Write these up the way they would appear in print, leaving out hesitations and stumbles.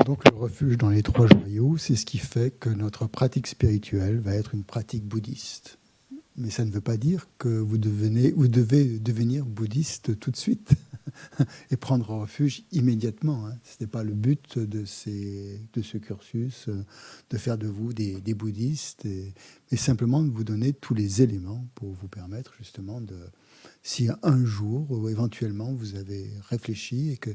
Donc le refuge dans les trois joyaux, c'est ce qui fait que notre pratique spirituelle va être une pratique bouddhiste. Mais ça ne veut pas dire que vous devez devenir bouddhiste tout de suite et prendre refuge immédiatement. Ce n'est pas le but de ce cursus, de faire de vous des bouddhistes, mais simplement de vous donner tous les éléments pour vous permettre justement de... Si un jour, ou éventuellement, vous avez réfléchi et que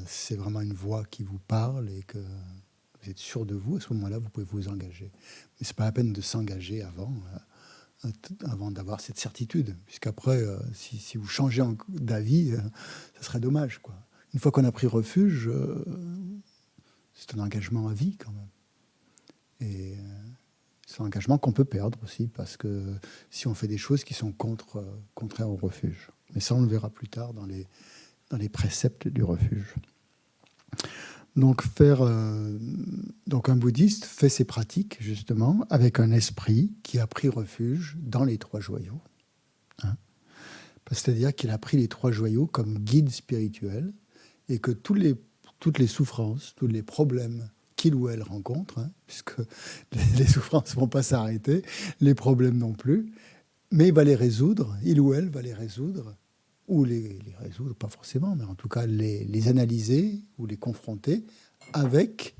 c'est vraiment une voix qui vous parle et que vous êtes sûr de vous, à ce moment-là, vous pouvez vous engager. Mais ce n'est pas la peine de s'engager avant d'avoir cette certitude, puisqu'après, si vous changez d'avis, ça serait dommage, quoi. Une fois qu'on a pris refuge, c'est un engagement à vie, quand même. Et c'est un engagement qu'on peut perdre aussi, parce que si on fait des choses qui sont contraires au refuge. Mais ça, on le verra plus tard dans les préceptes du refuge. Donc, donc un bouddhiste fait ses pratiques, justement, avec un esprit qui a pris refuge dans les trois joyaux. C'est-à-dire qu'il a pris les trois joyaux comme guide spirituel et que toutes les souffrances, tous les problèmes qu'il ou elle rencontre, puisque les souffrances ne vont pas s'arrêter, les problèmes non plus, mais il va les résoudre, il ou elle va les résoudre, ou les résoudre, pas forcément, mais en tout cas les analyser ou les confronter avec,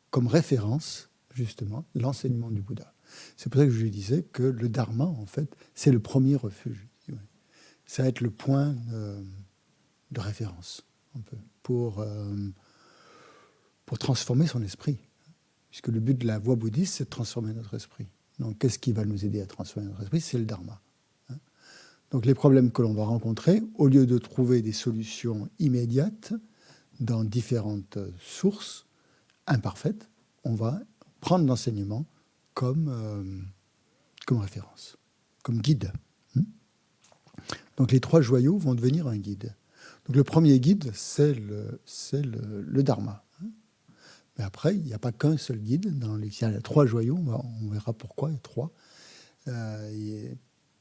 comme référence, justement, l'enseignement du Bouddha. C'est pour ça que je lui disais que le Dharma, en fait, c'est le premier refuge. Ça va être le point de référence, un peu, pour transformer son esprit. Puisque le but de la voie bouddhiste, c'est de transformer notre esprit. Donc, qu'est-ce qui va nous aider à transformer notre esprit? C'est le Dharma. Donc, les problèmes que l'on va rencontrer, au lieu de trouver des solutions immédiates dans différentes sources imparfaites, on va prendre l'enseignement comme référence, comme guide. Donc, les trois joyaux vont devenir un guide. Donc, le premier guide, c'est le Dharma. Mais après, il n'y a pas qu'un seul guide. Il y a trois joyaux, on verra pourquoi, il y a trois.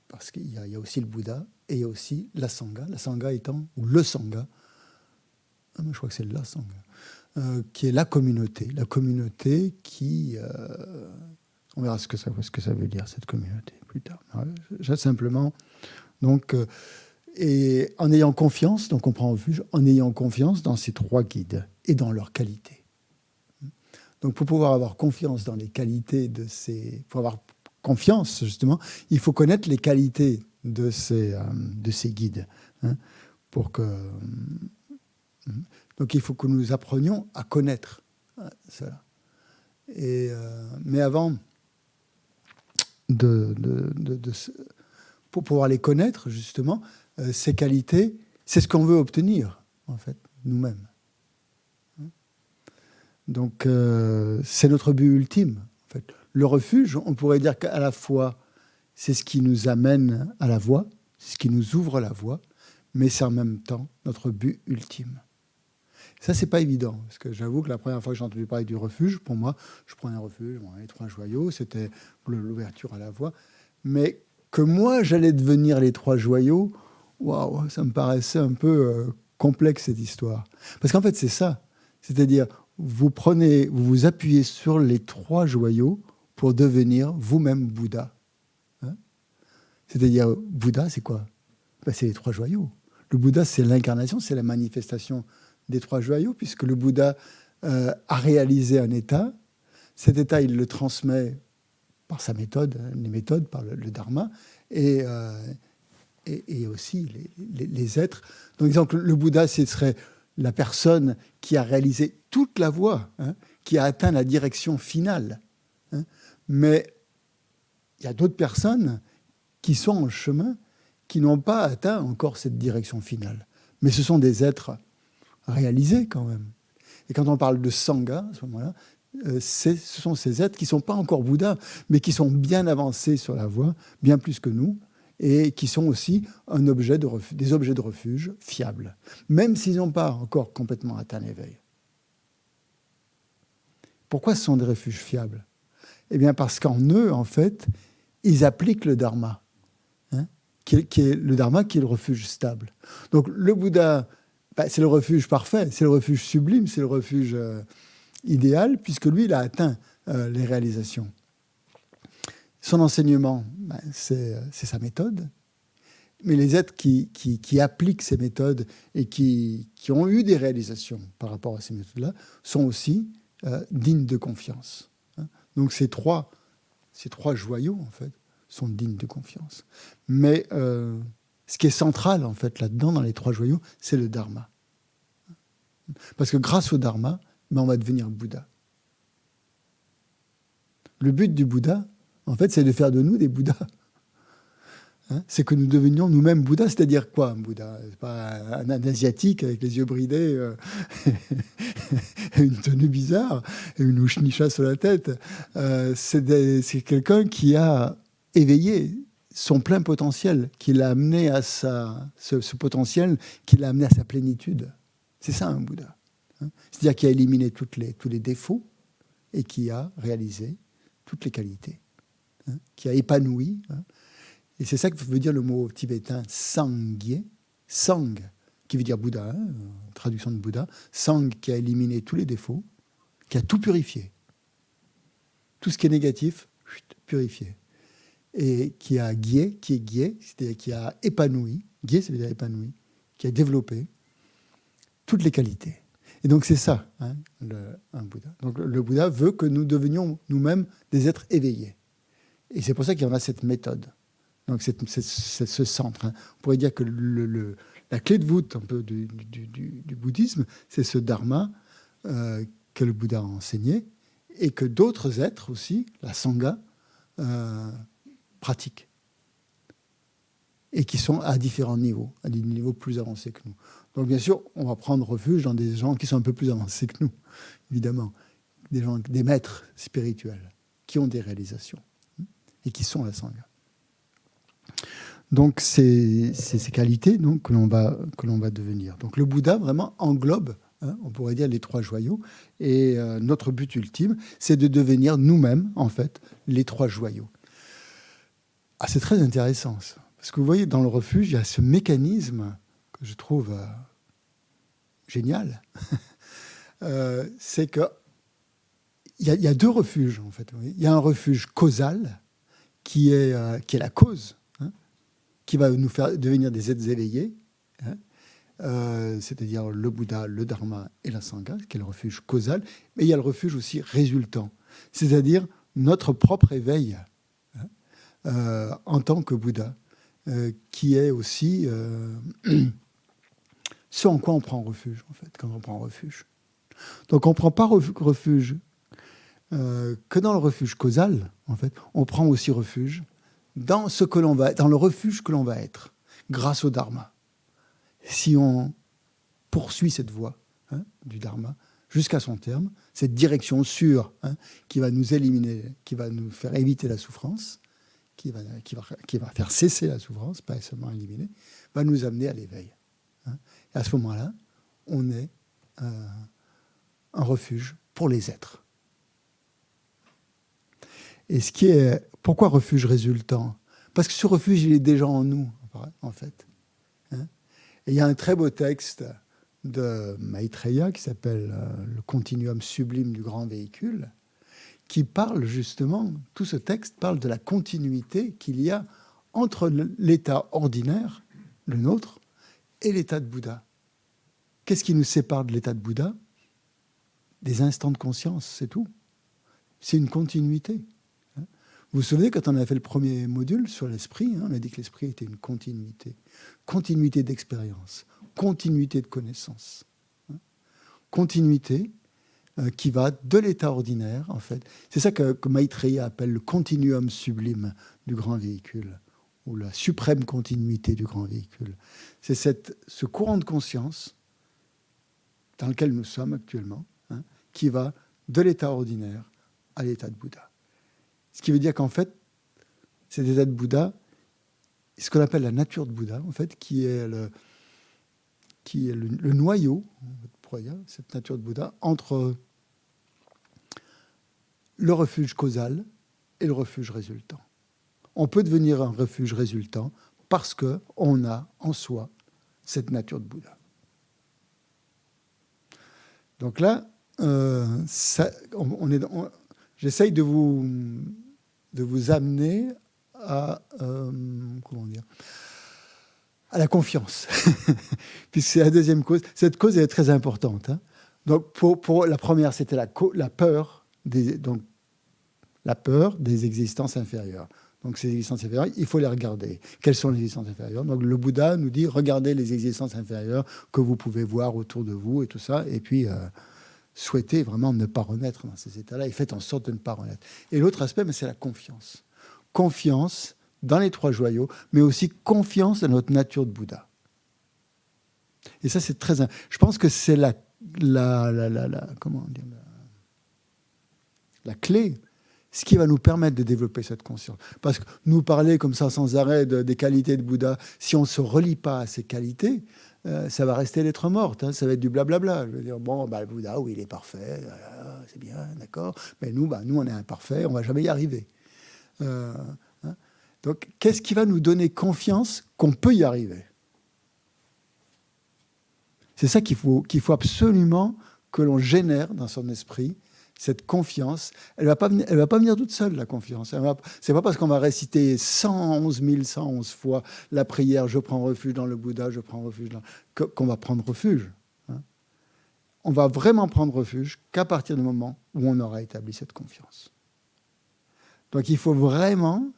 Parce qu'il y a aussi le Bouddha et il y a aussi la Sangha. La Sangha étant, ou le Sangha, je crois que c'est la Sangha, qui est la communauté qui... on verra ce que ça veut dire, cette communauté, plus tard. J'ai simplement... Donc, et en ayant confiance, donc on prend refuge, en ayant confiance dans ces trois guides et dans leur qualité. Donc, pour pouvoir avoir confiance dans les qualités pour avoir confiance, justement, il faut connaître les qualités de ces guides. Donc, il faut que nous apprenions à connaître cela. Mais avant pour pouvoir les connaître, justement, ces qualités, c'est ce qu'on veut obtenir, en fait, nous-mêmes. Donc, c'est notre but ultime. En fait. Le refuge, on pourrait dire qu'à la fois, c'est ce qui nous amène à la voie, c'est ce qui nous ouvre la voie, mais c'est en même temps notre but ultime. Ça, c'est pas évident, parce que j'avoue que la première fois que j'ai entendu parler du refuge, pour moi, je prenais un refuge, les trois joyaux, c'était l'ouverture à la voie, mais que moi, j'allais devenir les trois joyaux, waouh, ça me paraissait un peu complexe, cette histoire. Parce qu'en fait, c'est ça, c'est-à-dire, vous vous appuyez sur les trois joyaux pour devenir vous-même Bouddha. C'est-à-dire, Bouddha, c'est quoi? C'est les trois joyaux. Le Bouddha, c'est l'incarnation, c'est la manifestation des trois joyaux, puisque le Bouddha a réalisé un état. Cet état, il le transmet par sa méthode, les méthodes, par le Dharma, et aussi les êtres. Donc, exemple, le Bouddha, ce serait la personne qui a réalisé toute la voie, qui a atteint la direction finale. Mais il y a d'autres personnes qui sont en chemin, qui n'ont pas atteint encore cette direction finale. Mais ce sont des êtres réalisés quand même. Et quand on parle de Sangha, à ce moment-là, ce sont ces êtres qui ne sont pas encore Bouddha, mais qui sont bien avancés sur la voie, bien plus que nous, et qui sont aussi des objets de refuge fiables, même s'ils n'ont pas encore complètement atteint l'éveil. Pourquoi ce sont des refuges fiables? Eh bien, parce qu'en eux, en fait, ils appliquent le Dharma, qui est le Dharma qui est le refuge stable. Donc, le Bouddha c'est le refuge parfait, c'est le refuge sublime, c'est le refuge idéal, puisque lui, il a atteint les réalisations. Son enseignement, c'est sa méthode. Mais les êtres qui appliquent ces méthodes et qui ont eu des réalisations par rapport à ces méthodes-là sont aussi dignes de confiance. Donc ces trois joyaux, en fait, sont dignes de confiance. Mais ce qui est central, en fait, là-dedans, dans les trois joyaux, c'est le dharma. Parce que grâce au dharma, on va devenir Bouddha. Le but du Bouddha, en fait, c'est de faire de nous des Bouddhas. C'est que nous devenions nous-mêmes Bouddhas. C'est-à-dire quoi, un Bouddha ? C'est pas un Asiatique avec les yeux bridés, une tenue bizarre, et une ushnisha sur la tête. C'est quelqu'un qui a éveillé son plein potentiel, qui l'a amené à ce potentiel, qui l'a amené à sa plénitude. C'est ça, un Bouddha. C'est-à-dire qui a éliminé tous les défauts et qui a réalisé toutes les qualités, qui a épanoui. Et c'est ça que veut dire le mot tibétain Sangye, Sang, qui veut dire Bouddha, traduction de Bouddha. Sang qui a éliminé tous les défauts, qui a tout purifié. Tout ce qui est négatif, purifié. Et qui a Gye, qui est Gye, c'est-à-dire qui a épanoui, Gye, ça veut dire épanoui, qui a développé toutes les qualités. Et donc c'est ça, un Bouddha. Donc le Bouddha veut que nous devenions nous-mêmes des êtres éveillés. Et c'est pour ça qu'il y en a cette méthode. Donc c'est ce centre. On pourrait dire que la clé de voûte un peu du bouddhisme, c'est ce dharma que le Bouddha a enseigné et que d'autres êtres aussi, la Sangha, pratiquent. Et qui sont à différents niveaux, à des niveaux plus avancés que nous. Donc bien sûr, on va prendre refuge dans des gens qui sont un peu plus avancés que nous, évidemment. Des maîtres spirituels qui ont des réalisations et qui sont la Sangha. Donc c'est ces qualités donc, que l'on va devenir. Donc le Bouddha vraiment englobe, on pourrait dire, les trois joyaux. Et notre but ultime, c'est de devenir nous-mêmes, en fait, les trois joyaux. Ah, c'est très intéressant, ça. Parce que vous voyez, dans le refuge, il y a ce mécanisme que je trouve génial. C'est qu'il y a deux refuges, en fait. Il y a un refuge causal, qui est la cause, qui va nous faire devenir des êtres éveillés, c'est-à-dire le Bouddha, le Dharma et la Sangha, qui est le refuge causal. Mais il y a le refuge aussi résultant, c'est-à-dire notre propre éveil en tant que Bouddha, qui est aussi ce en quoi on prend refuge, en fait, quand on prend refuge. Donc on ne prend pas refuge que dans le refuge causal, en fait. On prend aussi refuge dans le refuge que l'on va être, grâce au Dharma. Si on poursuit cette voie du Dharma jusqu'à son terme, cette direction sûre qui va nous éliminer, qui va nous faire éviter la souffrance, qui va faire cesser la souffrance, pas seulement éliminer, va nous amener à l'éveil. Et à ce moment-là, on est un refuge pour les êtres. Et pourquoi refuge résultant ? Parce que ce refuge, il est déjà en nous, en fait. Et il y a un très beau texte de Maitreya qui s'appelle « Le continuum sublime du grand véhicule », qui parle justement, tout ce texte parle de la continuité qu'il y a entre l'état ordinaire, le nôtre, et l'état de Bouddha. Qu'est-ce qui nous sépare de l'état de Bouddha ? Des instants de conscience, c'est tout. C'est une continuité. Vous vous souvenez, quand on a fait le premier module sur l'esprit, on a dit que l'esprit était une continuité. Continuité d'expérience, continuité de connaissance. Continuité qui va de l'état ordinaire, en fait. C'est ça que Maitreya appelle le continuum sublime du grand véhicule, ou la suprême continuité du grand véhicule. C'est ce courant de conscience dans lequel nous sommes actuellement, qui va de l'état ordinaire à l'état de Bouddha. Ce qui veut dire qu'en fait, cet état de Bouddha, ce qu'on appelle la nature de Bouddha, en fait, qui est le noyau, cette nature de Bouddha, entre le refuge causal et le refuge résultant. On peut devenir un refuge résultant parce qu'on a en soi cette nature de Bouddha. Donc là, j'essaye de vous amener à, comment dire, à la confiance, puisque c'est la deuxième cause. Cette cause est très importante. Hein. Donc, pour la première, c'était la peur la peur des existences inférieures. Donc, ces existences inférieures, il faut les regarder. Quelles sont les existences inférieures? Donc, le Bouddha nous dit, regardez les existences inférieures que vous pouvez voir autour de vous et tout ça, et puis souhaitez vraiment ne pas renaître dans ces états-là, et faites en sorte de ne pas renaître. Et l'autre aspect, c'est la confiance. Confiance dans les trois joyaux, mais aussi confiance dans notre nature de Bouddha. Et ça, c'est très... Je pense que c'est comment dire, la clé, ce qui va nous permettre de développer cette conscience. Parce que nous parler comme ça sans arrêt des qualités de Bouddha, si on ne se relie pas à ces qualités, ça va rester lettre morte, hein, ça va être du blablabla. Je veux dire, bon, le Bouddha, oui, il est parfait, c'est bien, d'accord, mais nous, on est imparfait, on ne va jamais y arriver. Hein. Donc, qu'est-ce qui va nous donner confiance qu'on peut y arriver? C'est ça qu'il faut absolument que l'on génère dans son esprit, cette confiance. Elle ne va pas venir toute seule, la confiance. Ce n'est pas parce qu'on va réciter 111 fois la prière « Je prends refuge dans le Bouddha, je prends refuge dans... » qu'on va prendre refuge. Hein. On va vraiment prendre refuge qu'à partir du moment où on aura établi cette confiance. Donc il faut vraiment...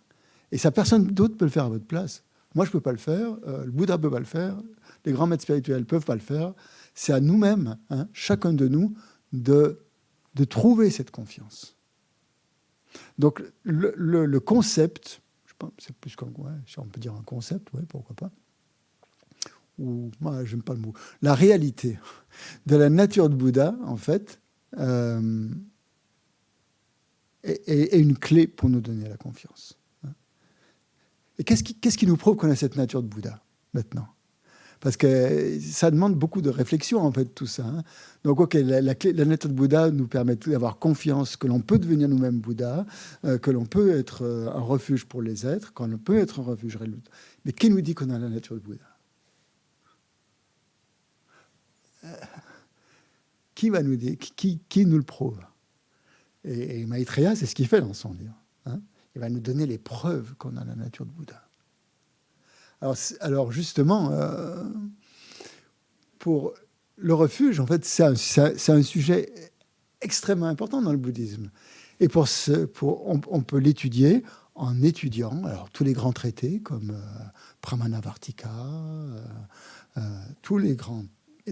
Et ça, personne d'autre peut le faire à votre place. Moi, je ne peux pas le faire. Le Bouddha ne peut pas le faire. Les grands maîtres spirituels ne peuvent pas le faire. C'est à nous-mêmes, hein, chacun de nous, de trouver cette confiance. Donc, le concept, je pense, c'est plus comme, si on peut dire un concept, pourquoi pas. Ou, moi, j'aime pas le mot. La réalité de la nature de Bouddha, en fait, est une clé pour nous donner la confiance. Et qu'est-ce qui nous prouve qu'on a cette nature de Bouddha, maintenant? Parce que ça demande beaucoup de réflexion, en fait, tout ça. Hein. Donc, OK, la nature de Bouddha nous permet d'avoir confiance que l'on peut devenir nous-mêmes Bouddha, que l'on peut être un refuge pour les êtres, qu'on peut être un refuge réel. Mais qui nous dit qu'on a la nature de Bouddha? Qui va nous dire? Qui nous le prouve? Et Maitreya, c'est ce qu'il fait dans son livre. Hein. Il va nous donner les preuves qu'on a la nature de Bouddha. Alors justement, pour le refuge, en fait, c'est un sujet extrêmement important dans le bouddhisme. Et on peut l'étudier en étudiant tous les grands traités comme Pramanavartika, tous les grands...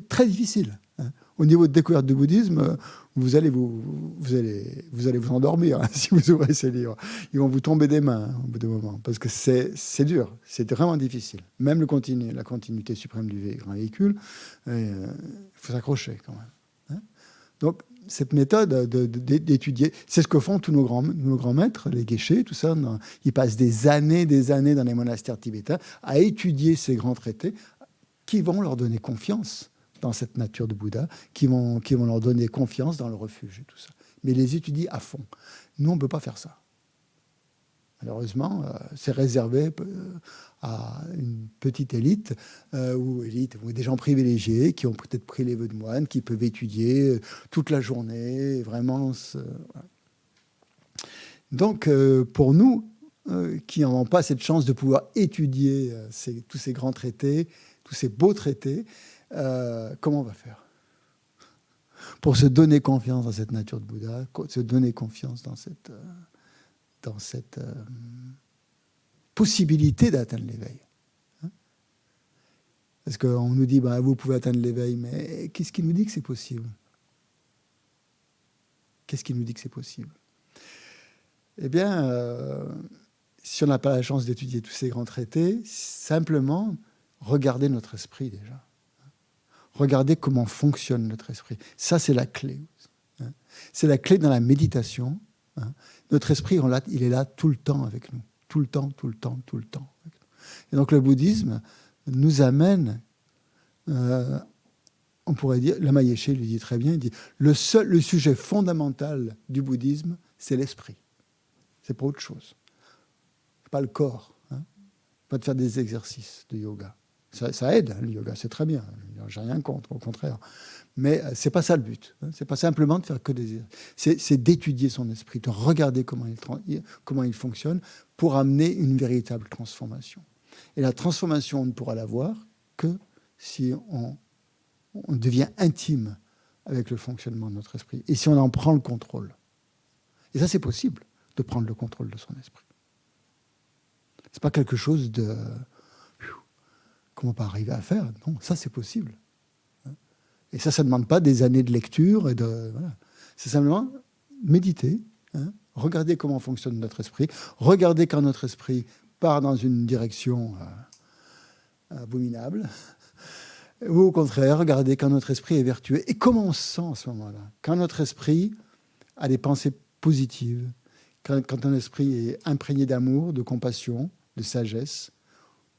Très difficile. Hein. Au niveau de découverte du bouddhisme, vous allez vous endormir hein, si vous ouvrez ces livres. Ils vont vous tomber des mains hein, au bout d'un moment, parce que c'est dur, c'est vraiment difficile. Même la continuité suprême du grand véhicule, il faut s'accrocher quand même. Hein. Donc, cette méthode d'étudier, c'est ce que font tous nos grands maîtres, les geishés, tout ça. Ils passent des années dans les monastères tibétains à étudier ces grands traités qui vont leur donner confiance dans cette nature de Bouddha, qui vont leur donner confiance dans le refuge et tout ça. Mais les étudie à fond. Nous, on ne peut pas faire ça. Malheureusement, c'est réservé à une petite élite, ou des gens privilégiés qui ont peut-être pris les vœux de moine, qui peuvent étudier toute la journée, vraiment. Voilà. Donc, pour nous, qui n'avons pas cette chance de pouvoir étudier tous ces grands traités, tous ces beaux traités, comment on va faire pour se donner confiance dans cette nature de Bouddha, se donner confiance dans cette possibilité d'atteindre l'éveil. Hein? Parce qu'on nous dit, vous pouvez atteindre l'éveil, mais qu'est-ce qui nous dit que c'est possible? Qu'est-ce qui nous dit que c'est possible? Eh bien, si on n'a pas la chance d'étudier tous ces grands traités, simplement regarder notre esprit déjà. Regardez comment fonctionne notre esprit. Ça, c'est la clé. Hein. C'est la clé dans la méditation. Hein. Notre esprit, il est là tout le temps avec nous. Tout le temps. Et donc, le bouddhisme nous amène, on pourrait dire, Lama Yeshe lui dit très bien, il dit, le sujet fondamental du bouddhisme, c'est l'esprit. C'est pas autre chose. C'est pas le corps. Hein. Pas de faire des exercices de yoga. Ça aide, le yoga, c'est très bien. J'ai rien contre, au contraire. Mais c'est pas ça le but. C'est pas simplement de faire que des... C'est d'étudier son esprit, de regarder comment il fonctionne pour amener une véritable transformation. Et la transformation, on ne pourra l'avoir que si on devient intime avec le fonctionnement de notre esprit. Et si on en prend le contrôle. Et ça, c'est possible, de prendre le contrôle de son esprit. C'est pas quelque chose de... Comment pas arriver à faire? Non, ça, c'est possible. Et ça ne demande pas des années de lecture. Voilà. C'est simplement méditer, regarder comment fonctionne notre esprit, regarder quand notre esprit part dans une direction abominable, ou au contraire, regarder quand notre esprit est vertueux. Et comment on se sent à ce moment-là? Quand notre esprit a des pensées positives, quand un esprit est imprégné d'amour, de compassion, de sagesse,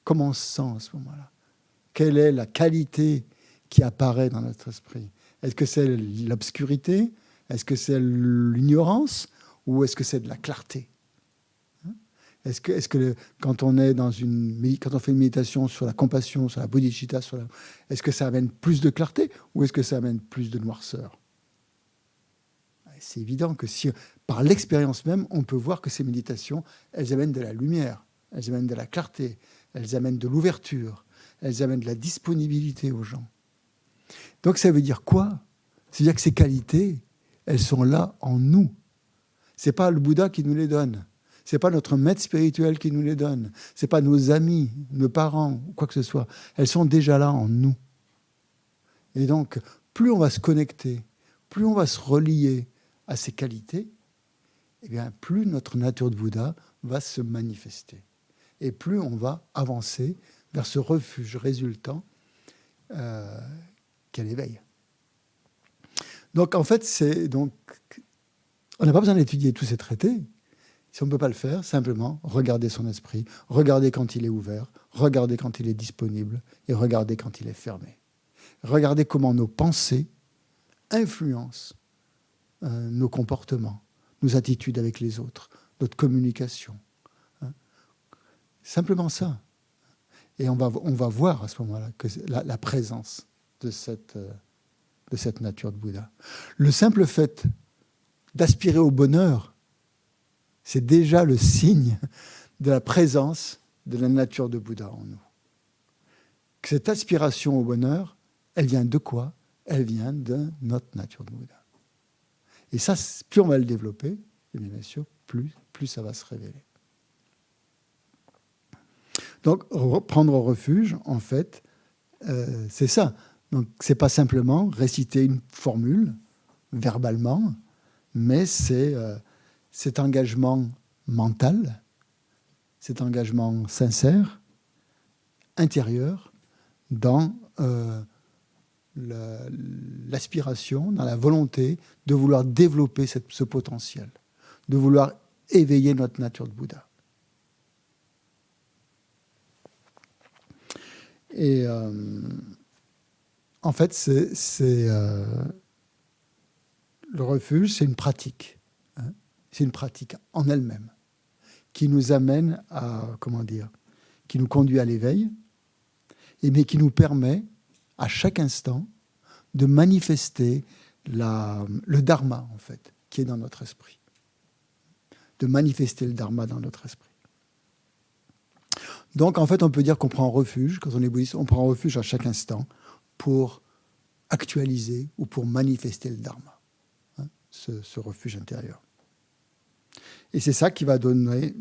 comment on se sent à ce moment-là? Quelle est la qualité qui apparaît dans notre esprit? Est-ce que c'est l'obscurité? Est-ce que c'est l'ignorance? Ou est-ce que c'est de la clarté? Est-ce que quand on fait une méditation sur la compassion, sur la bodhicitta, est-ce que ça amène plus de clarté ou est-ce que ça amène plus de noirceur? C'est évident que si, par l'expérience même, on peut voir que ces méditations, elles amènent de la lumière, elles amènent de la clarté, elles amènent de l'ouverture, elles amènent de la disponibilité aux gens. Donc ça veut dire quoi? C'est-à-dire que ces qualités, elles sont là en nous. Ce n'est pas le Bouddha qui nous les donne. Ce n'est pas notre maître spirituel qui nous les donne. Ce n'est pas nos amis, nos parents, ou quoi que ce soit. Elles sont déjà là en nous. Et donc, plus on va se connecter, plus on va se relier à ces qualités, eh bien, plus notre nature de Bouddha va se manifester. Et plus on va avancer vers ce refuge résultant qu'elle éveille. Donc, en fait, on n'a pas besoin d'étudier tous ces traités. Si on ne peut pas le faire, simplement regarder son esprit, regarder quand il est ouvert, regarder quand il est disponible et regarder quand il est fermé. Regarder comment nos pensées influencent nos comportements, nos attitudes avec les autres, notre communication. Simplement ça. Et on va voir à ce moment-là que la présence de cette nature de Bouddha. Le simple fait d'aspirer au bonheur, c'est déjà le signe de la présence de la nature de Bouddha en nous. Que cette aspiration au bonheur, elle vient de quoi? Elle vient de notre nature de Bouddha. Et ça, plus on va le développer, et bien sûr, plus ça va se révéler. Donc, prendre refuge, en fait, c'est ça. Donc, ce n'est pas simplement réciter une formule verbalement, mais c'est cet engagement mental, cet engagement sincère, intérieur, dans l'aspiration, dans la volonté de vouloir développer ce potentiel, de vouloir éveiller notre nature de Bouddha. Et en fait, le refuge, c'est une pratique. C'est une pratique en elle-même qui nous amène à, qui nous conduit à l'éveil, mais qui nous permet à chaque instant de manifester le dharma, en fait, qui est dans notre esprit. De manifester le dharma dans notre esprit. Donc, en fait, on peut dire qu'on prend refuge, quand on est bouddhiste, on prend refuge à chaque instant pour actualiser ou pour manifester le dharma, ce refuge intérieur. Et c'est ça qui va donner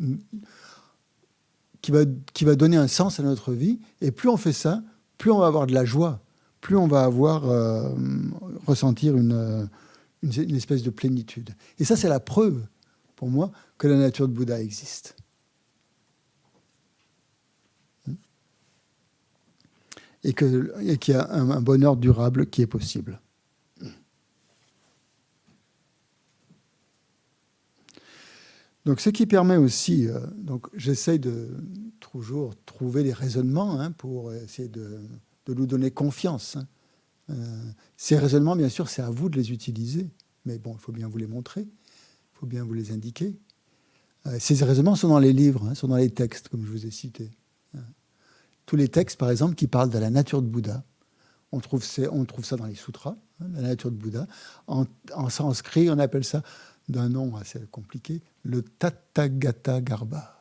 un sens à notre vie. Et plus on fait ça, plus on va avoir de la joie, plus on va ressentir une espèce de plénitude. Et ça, c'est la preuve, pour moi, que la nature de Bouddha existe. Et qu'il y a un bonheur durable qui est possible. Donc, ce qui permet aussi, donc j'essaye de toujours trouver des raisonnements pour essayer de nous donner confiance. Ces raisonnements, bien sûr, c'est à vous de les utiliser, mais bon, il faut bien vous les montrer, il faut bien vous les indiquer. Ces raisonnements sont dans les livres, sont dans les textes, comme je vous ai cité. tous les textes, par exemple, qui parlent de la nature de Bouddha. On trouve ça dans les sutras, la nature de Bouddha. En sanskrit, on appelle ça, d'un nom assez compliqué, le Tathagata Garbha.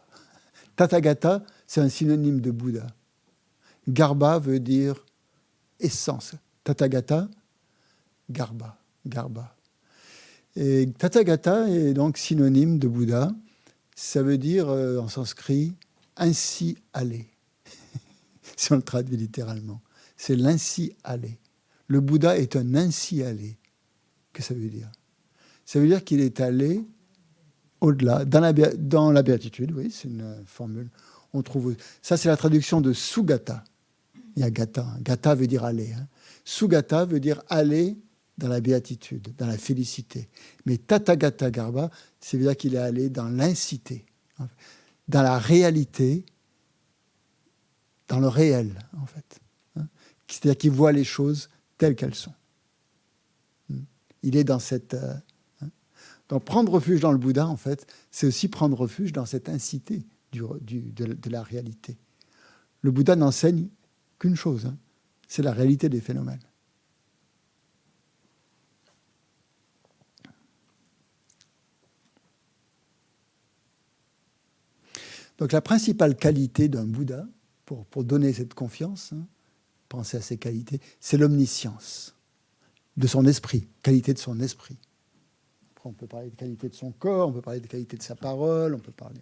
Tathagata, c'est un synonyme de Bouddha. Garbha veut dire essence. Tathagata, Garbha. Et Tathagata est donc synonyme de Bouddha. Ça veut dire, en sanskrit, ainsi aller. Si on le traduit littéralement. C'est l'ainsi aller. Le Bouddha est un ainsi aller. Qu'est-ce que ça veut dire? Ça veut dire qu'il est allé au-delà, dans la béatitude, oui, c'est une formule. On trouve, ça, c'est la traduction de Sugata. Il y a Gata. Gata veut dire aller. Sugata veut dire aller dans la béatitude, dans la félicité. Mais Tathagata Garbha, ça veut dire qu'il est allé dans l'incité, dans la réalité, dans le réel, en fait. C'est-à-dire qu'il voit les choses telles qu'elles sont. Il est dans cette... Donc prendre refuge dans le Bouddha, en fait, c'est aussi prendre refuge dans cette incité de la réalité. Le Bouddha n'enseigne qu'une chose, c'est la réalité des phénomènes. Donc la principale qualité d'un Bouddha, pour donner cette confiance, penser à ses qualités, c'est l'omniscience de son esprit, qualité de son esprit. Après, on peut parler de qualité de son corps, on peut parler de qualité de sa parole, on peut parler...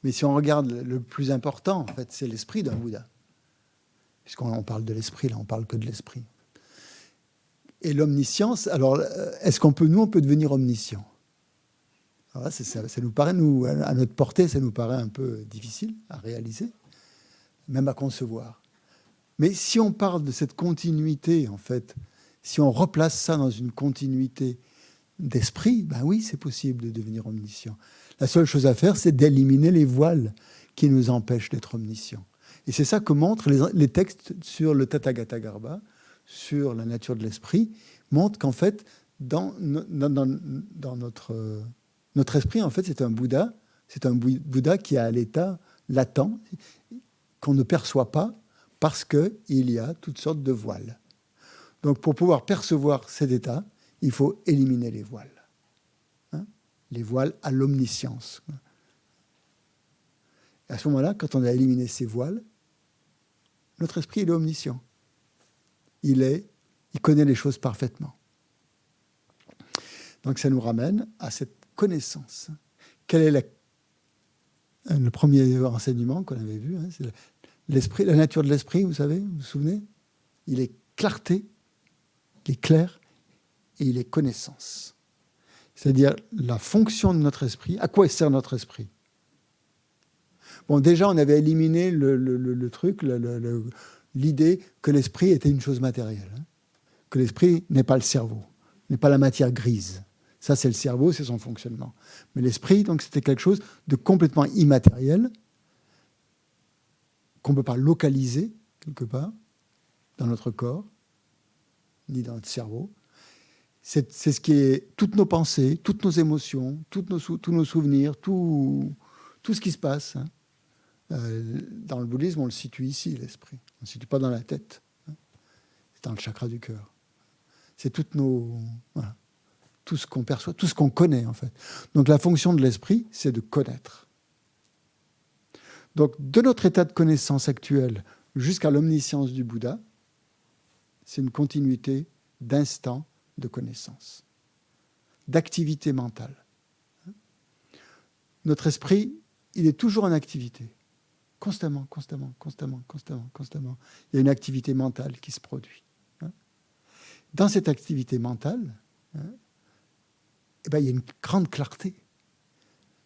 Mais si on regarde le plus important, en fait, c'est l'esprit d'un Bouddha. Puisqu'on parle de l'esprit, là, on parle que de l'esprit. Et l'omniscience, alors, est-ce qu'on peut, nous, on peut devenir omniscient? Alors là, ça nous paraît, nous, à notre portée, ça nous paraît un peu difficile à réaliser, même à concevoir. Mais si on parle de cette continuité, en fait, si on replace ça dans une continuité d'esprit, ben oui, c'est possible de devenir omniscient. La seule chose à faire, c'est d'éliminer les voiles qui nous empêchent d'être omniscients. Et c'est ça que montrent les textes sur le Tathagata Garbha, sur la nature de l'esprit, montrent qu'en fait, dans notre esprit, en fait, c'est un Bouddha qui est à l'état latent, qu'on ne perçoit pas, parce qu'il y a toutes sortes de voiles. Donc, pour pouvoir percevoir cet état, il faut éliminer les voiles. Les voiles à l'omniscience. Et à ce moment-là, quand on a éliminé ces voiles, notre esprit, il est omniscient. Il connaît les choses parfaitement. Donc, ça nous ramène à cette connaissance. Quel est le premier enseignement qu'on avait vu, c'est l'esprit, la nature de l'esprit, vous savez, vous vous souvenez? Il est clarté, il est clair, et il est connaissance. C'est-à-dire la fonction de notre esprit. À quoi sert notre esprit? Bon, déjà, on avait éliminé le truc, l'idée que l'esprit était une chose matérielle. Que l'esprit n'est pas le cerveau, n'est pas la matière grise. Ça, c'est le cerveau, c'est son fonctionnement. Mais l'esprit, donc, c'était quelque chose de complètement immatériel, qu'on ne peut pas localiser quelque part dans notre corps, ni dans notre cerveau. C'est ce qui est toutes nos pensées, toutes nos émotions, tous nos souvenirs, tout ce qui se passe. Dans le bouddhisme, on le situe ici, l'esprit. On ne le situe pas dans la tête. C'est dans le chakra du cœur. C'est voilà, tout ce qu'on perçoit, tout ce qu'on connaît, en fait. Donc la fonction de l'esprit, c'est de connaître. Donc de notre état de connaissance actuel jusqu'à l'omniscience du Bouddha, c'est une continuité d'instants de connaissance, d'activité mentale. Notre esprit, il est toujours en activité, constamment. Il y a une activité mentale qui se produit. Dans cette activité mentale, il y a une grande clarté.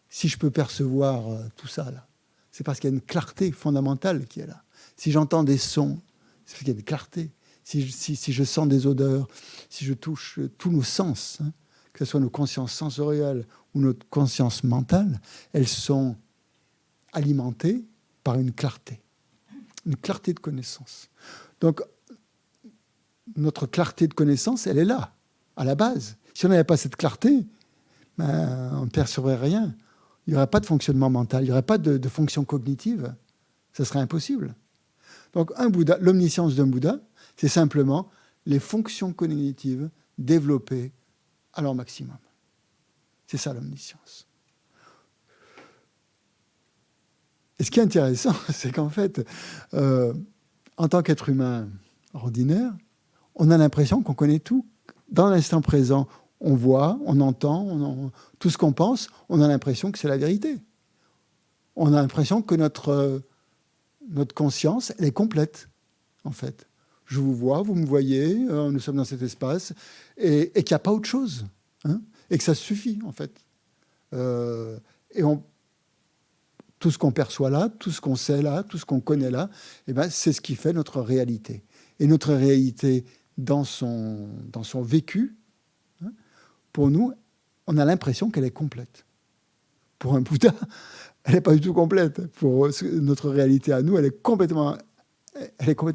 Si je peux percevoir tout ça, là, c'est parce qu'il y a une clarté fondamentale qui est là. Si j'entends des sons, c'est parce qu'il y a une clarté. Si je sens des odeurs, si je touche tous nos sens, que ce soit nos consciences sensorielles ou notre conscience mentale, elles sont alimentées par une clarté de connaissance. Donc, notre clarté de connaissance, elle est là, à la base. Si on n'avait pas cette clarté, on ne percevrait rien. Il n'y aurait pas de fonctionnement mental, il n'y aurait pas de fonction cognitive. Ça serait impossible. Donc un Bouddha, l'omniscience d'un Bouddha, c'est simplement les fonctions cognitives développées à leur maximum. C'est ça l'omniscience. Et ce qui est intéressant, c'est qu'en fait, en tant qu'être humain ordinaire, on a l'impression qu'on connaît tout. Dans l'instant présent, on voit, on entend, tout ce qu'on pense, on a l'impression que c'est la vérité. On a l'impression que notre conscience, elle est complète, en fait. Je vous vois, vous me voyez, nous sommes dans cet espace, et qu'il n'y a pas autre chose, hein, et que ça suffit, en fait. Et tout ce qu'on perçoit là, tout ce qu'on sait là, tout ce qu'on connaît là, eh ben, c'est ce qui fait notre réalité. Et notre réalité, dans son vécu, hein, pour nous, on a l'impression qu'elle est complète. Pour un Bouddha, elle n'est pas du tout complète. Pour notre réalité à nous, elle est complètement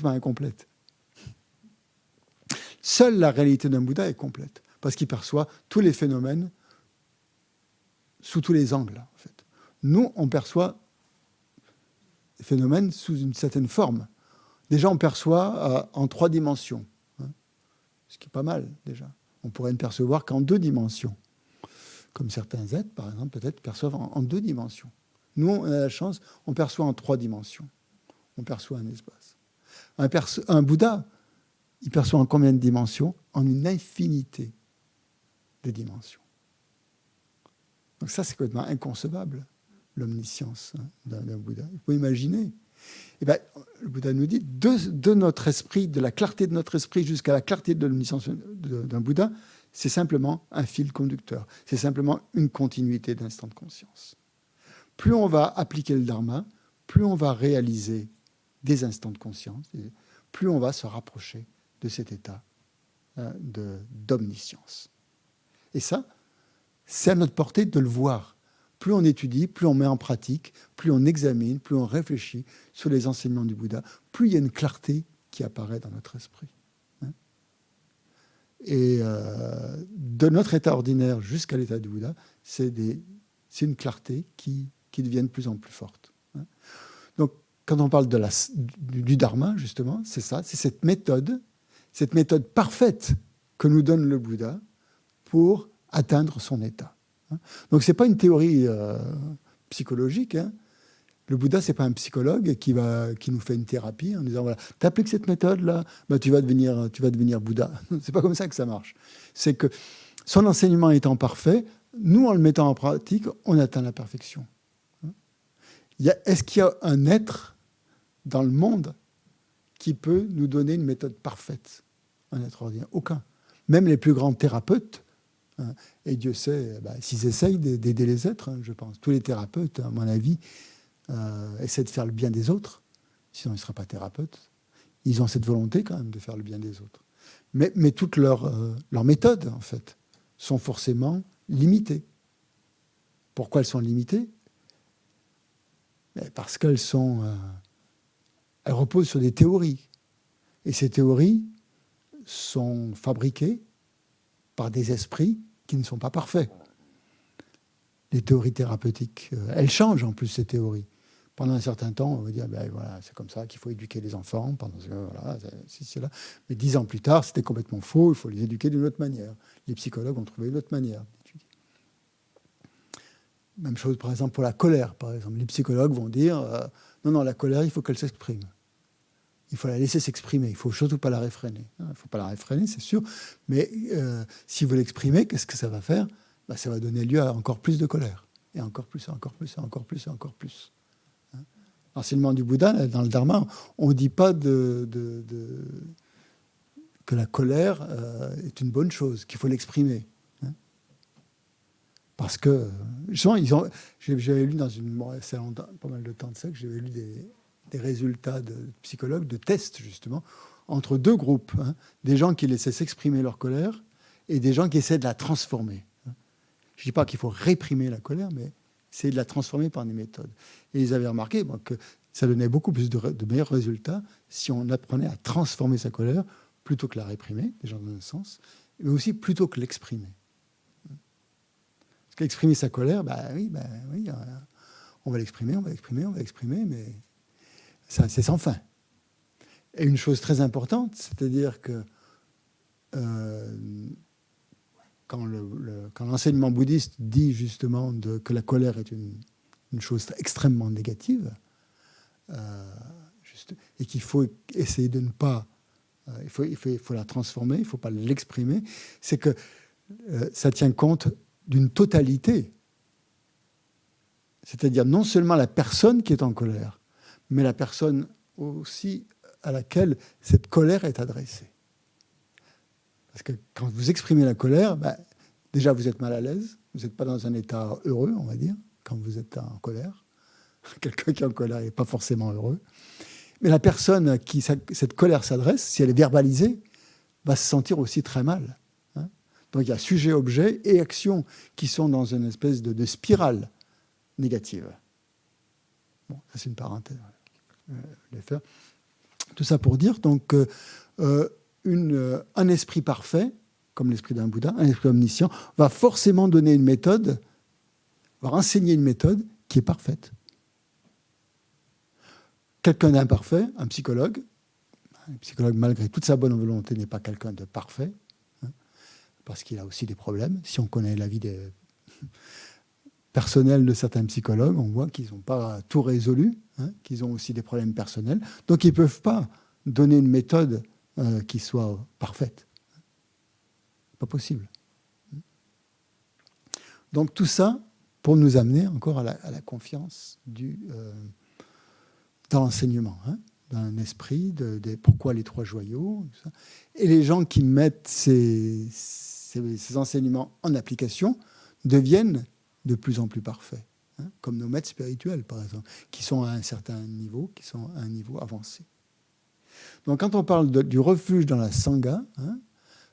incomplète. Seule la réalité d'un Bouddha est complète, parce qu'il perçoit tous les phénomènes sous tous les angles, en fait. Nous, on perçoit les phénomènes sous une certaine forme. Déjà, on perçoit en 3 dimensions, hein, ce qui est pas mal, déjà. On pourrait ne percevoir qu'en 2 dimensions. Comme certains êtres, par exemple, peut-être perçoivent en 2 dimensions. Nous, on a la chance, on perçoit en 3 dimensions. On perçoit un espace. Un Bouddha, il perçoit en combien de dimensions? En une infinité de dimensions. Donc ça, c'est complètement inconcevable, l'omniscience, hein, d'un Bouddha. Il faut imaginer. Eh bien, le Bouddha nous dit, de notre esprit, de la clarté de notre esprit jusqu'à la clarté de l'omniscience d'un Bouddha, c'est simplement un fil conducteur. C'est simplement une continuité d'instant de conscience. Plus on va appliquer le Dharma, plus on va réaliser des instants de conscience, plus on va se rapprocher de cet état d'omniscience. Et ça, c'est à notre portée de le voir. Plus on étudie, plus on met en pratique, plus on examine, plus on réfléchit sur les enseignements du Bouddha, plus il y a une clarté qui apparaît dans notre esprit. Et de notre état ordinaire jusqu'à l'état du Bouddha, c'est une clarté qui devient de plus en plus forte. Donc, quand on parle du Dharma, justement, c'est ça, c'est cette méthode parfaite que nous donne le Bouddha pour atteindre son état. Donc, ce n'est pas une théorie psychologique. Le Bouddha, ce n'est pas un psychologue qui nous fait une thérapie en disant, voilà, tu appliques cette méthode-là, ben, tu vas devenir Bouddha. Ce n'est pas comme ça que ça marche. C'est que son enseignement étant parfait, nous, en le mettant en pratique, on atteint la perfection. Est-ce qu'il y a un être dans le monde qui peut nous donner une méthode parfaite? Un être ordinaire? Aucun. Même les plus grands thérapeutes, et Dieu sait s'ils essayent d'aider les êtres, je pense. Tous les thérapeutes, à mon avis, essaient de faire le bien des autres, sinon ils ne seraient pas thérapeutes. Ils ont cette volonté quand même de faire le bien des autres. Mais toutes leurs méthodes, en fait, sont forcément limitées. Pourquoi elles sont limitées? Parce qu'elles reposent sur des théories. Et ces théories sont fabriquées par des esprits qui ne sont pas parfaits. Les théories thérapeutiques, elles changent en plus, ces théories. Pendant un certain temps, on va dire, voilà, c'est comme ça qu'il faut éduquer les enfants. Voilà, c'est là. Mais 10 ans plus tard, c'était complètement faux, il faut les éduquer d'une autre manière. Les psychologues ont trouvé une autre manière d'étudier. Même chose, par exemple, pour la colère. Par exemple. Les psychologues vont dire, non, la colère, il faut qu'elle s'exprime. Il faut la laisser s'exprimer. Il ne faut surtout pas la réfréner. Il ne faut pas la réfréner, c'est sûr. Mais si vous l'exprimez, qu'est-ce que ça va faire? Ça va donner lieu à encore plus de colère. Et encore plus, encore plus, encore plus, encore plus. L'enseignement du Bouddha, dans le Dharma, on ne dit pas que la colère est une bonne chose, qu'il faut l'exprimer. Parce que, j'avais lu c'est pas mal de temps de ça, que j'avais lu des résultats de psychologues, de tests justement, entre 2 groupes. Des gens qui laissaient s'exprimer leur colère et des gens qui essaient de la transformer. Je ne dis pas qu'il faut réprimer la colère, mais essayer de la transformer par des méthodes. Et ils avaient remarqué que ça donnait beaucoup plus de meilleurs résultats si on apprenait à transformer sa colère plutôt que la réprimer, déjà dans un sens, mais aussi plutôt que l'exprimer. Parce qu'exprimer sa colère, oui, on va l'exprimer, mais ça, c'est sans fin. Et une chose très importante, c'est-à-dire que quand l'enseignement bouddhiste dit justement que la colère est une chose extrêmement négative, et qu'il faut essayer de ne pas... il faut la transformer, il ne faut pas l'exprimer, c'est que ça tient compte d'une totalité. C'est-à-dire non seulement la personne qui est en colère, mais la personne aussi à laquelle cette colère est adressée. Parce que quand vous exprimez la colère, déjà vous êtes mal à l'aise, vous n'êtes pas dans un état heureux, on va dire, quand vous êtes en colère. Quelqu'un qui est en colère n'est pas forcément heureux. Mais la personne à qui cette colère s'adresse, si elle est verbalisée, va se sentir aussi très mal. Hein. Donc il y a sujet, objet et action qui sont dans une espèce de spirale négative. Bon, ça c'est une parenthèse. Tout ça pour dire donc un esprit parfait, comme l'esprit d'un Bouddha, un esprit omniscient, va forcément donner une méthode, va enseigner une méthode qui est parfaite. Quelqu'un d'imparfait, un psychologue, malgré toute sa bonne volonté, n'est pas quelqu'un de parfait, hein, parce qu'il a aussi des problèmes. Si on connaît la vie personnelle de certains psychologues, on voit qu'ils n'ont pas tout résolu, hein, qu'ils ont aussi des problèmes personnels. Donc ils ne peuvent pas donner une méthode qui soit parfaite. Pas possible. Donc tout ça pour nous amener encore à la confiance dans l'enseignement, hein, d'un esprit, pourquoi les trois joyaux. Ça. Et les gens qui mettent ces enseignements en application deviennent de plus en plus parfaits, hein, comme nos maîtres spirituels, par exemple, qui sont à un certain niveau, qui sont à un niveau avancé. Donc quand on parle du refuge dans la Sangha, hein,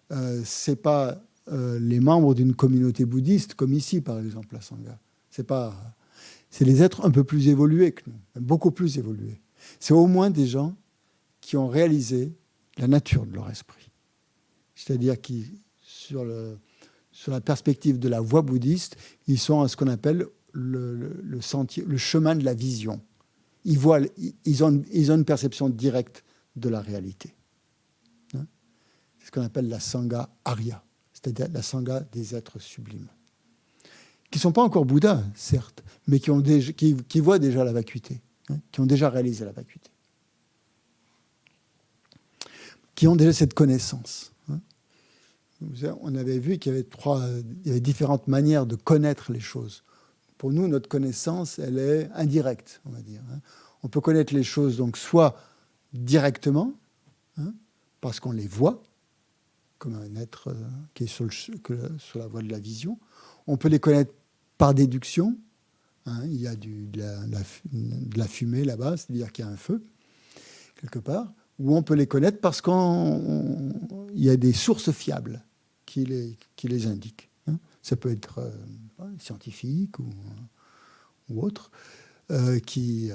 ce n'est pas les membres d'une communauté bouddhiste, comme ici, par exemple, la Sangha. C'est les êtres un peu plus évolués que nous, beaucoup plus évolués. C'est au moins des gens qui ont réalisé la nature de leur esprit. C'est-à-dire qui, sur la perspective de la voie bouddhiste, ils sont à ce qu'on appelle le sentier, le chemin de la vision. Ils ont une perception directe de la réalité. Hein? C'est ce qu'on appelle la Sangha Arya, c'est-à-dire la Sangha des êtres sublimes. Qui ne sont pas encore Bouddhas, certes, mais qui voient déjà la vacuité, hein, qui ont déjà réalisé la vacuité, qui ont déjà cette connaissance. Hein. On avait vu qu'il y avait différentes manières de connaître les choses. Pour nous, notre connaissance, elle est indirecte, on va dire. Hein. On peut connaître les choses donc soit directement, hein, parce qu'on les voit, comme un être qui est sur la voie de la vision. On peut les connaître par déduction. Hein, il y a de la fumée là-bas, c'est-à-dire qu'il y a un feu, quelque part. Ou on peut les connaître parce qu'il y a des sources fiables qui les indiquent. Hein. Ça peut être scientifique ou autre, qui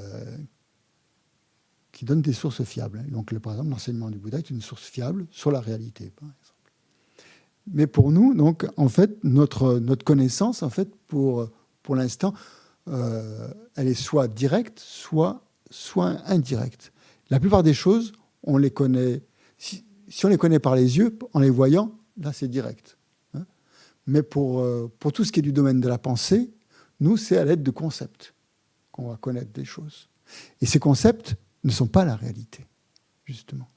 donnent des sources fiables. Donc, par exemple, l'enseignement du Bouddha est une source fiable sur la réalité, par exemple. Mais pour nous, donc, en fait, notre connaissance, en fait, pour l'instant, elle est soit directe, soit indirecte. La plupart des choses, on les connaît. Si on les connaît par les yeux, en les voyant, là, c'est direct. Hein. Mais pour tout ce qui est du domaine de la pensée, nous, c'est à l'aide de concepts qu'on va connaître des choses. Et ces concepts ne sont pas la réalité, justement.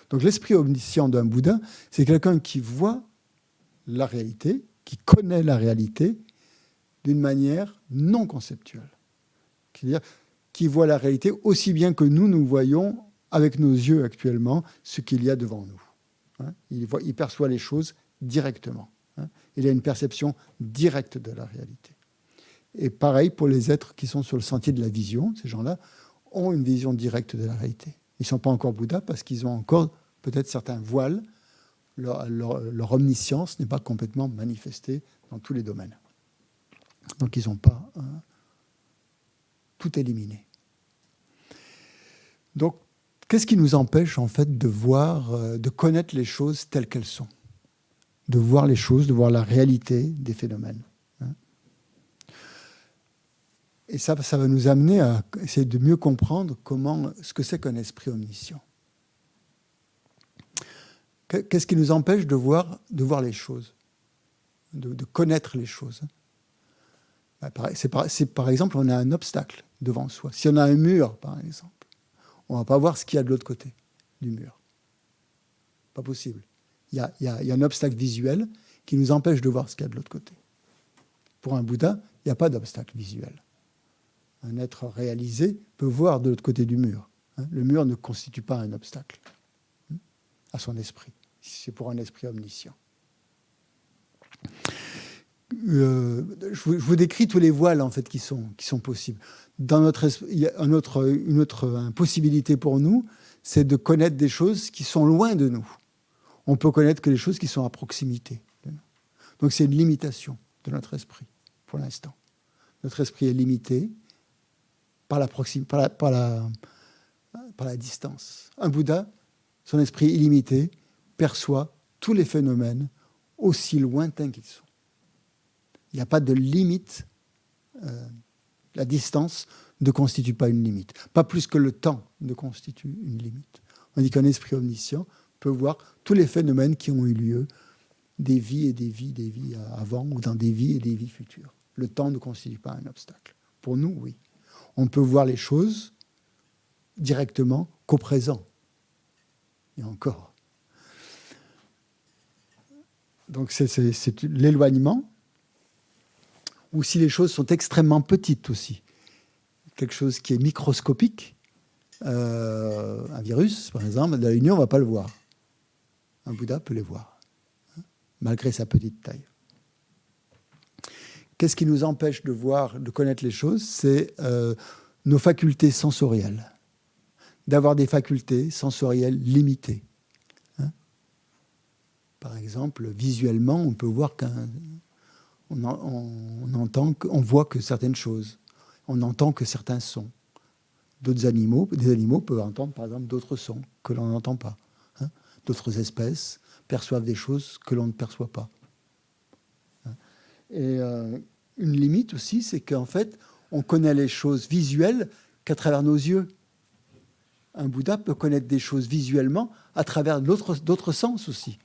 Donc l'esprit omniscient d'un Bouddha, c'est quelqu'un qui voit la réalité, qui connaît la réalité d'une manière non conceptuelle. C'est-à-dire qui voit la réalité aussi bien que nous voyons avec nos yeux actuellement ce qu'il y a devant nous. Hein, il perçoit les choses directement. Hein, il a une perception directe de la réalité. Et pareil pour les êtres qui sont sur le sentier de la vision, ces gens-là ont une vision directe de la réalité. Ils ne sont pas encore Bouddhas parce qu'ils ont encore peut-être certains voiles. Leur omniscience n'est pas complètement manifestée dans tous les domaines. Donc ils n'ont pas tout éliminé. Donc, qu'est-ce qui nous empêche en fait de connaître les choses telles qu'elles sont, de voir les choses, de voir la réalité des phénomènes, hein? Et ça va nous amener à essayer de mieux comprendre ce que c'est qu'un esprit omniscient. Qu'est-ce qui nous empêche de voir les choses, de connaître les choses? Par exemple, on a un obstacle devant soi. Si on a un mur, par exemple, on ne va pas voir ce qu'il y a de l'autre côté du mur. Pas possible. Il y a un obstacle visuel qui nous empêche de voir ce qu'il y a de l'autre côté. Pour un Bouddha, il n'y a pas d'obstacle visuel. Un être réalisé peut voir de l'autre côté du mur. Le mur ne constitue pas un obstacle à son esprit. C'est pour un esprit omniscient. Je vous décris tous les voiles en fait qui sont possibles. Dans notre esprit, il y a une autre possibilité pour nous, c'est de connaître des choses qui sont loin de nous. On peut connaître que les choses qui sont à proximité de nous. Donc c'est une limitation de notre esprit pour l'instant. Notre esprit est limité par la distance. Un Bouddha, son esprit illimité, perçoit tous les phénomènes aussi lointains qu'ils sont. Il n'y a pas de limite. La distance ne constitue pas une limite. Pas plus que le temps ne constitue une limite. On dit qu'un esprit omniscient peut voir tous les phénomènes qui ont eu lieu des vies et des vies avant ou dans des vies et des vies futures. Le temps ne constitue pas un obstacle. Pour nous, oui. On peut voir les choses directement qu'au présent. Et encore. Donc c'est l'éloignement. Ou si les choses sont extrêmement petites aussi. Quelque chose qui est microscopique, un virus, par exemple, dans l'Union, on ne va pas le voir. Un Bouddha peut les voir, malgré sa petite taille. Qu'est-ce qui nous empêche de voir, de connaître les choses? C'est nos facultés sensorielles. D'avoir des facultés sensorielles limitées. Par exemple, visuellement, on peut voir on voit que certaines choses. On n'entend que certains sons. Des animaux peuvent entendre, par exemple, d'autres sons que l'on n'entend pas. D'autres espèces perçoivent des choses que l'on ne perçoit pas. Et une limite aussi, c'est qu'en fait, on connaît les choses visuelles qu'à travers nos yeux. Un Bouddha peut connaître des choses visuellement à travers d'autres sens aussi,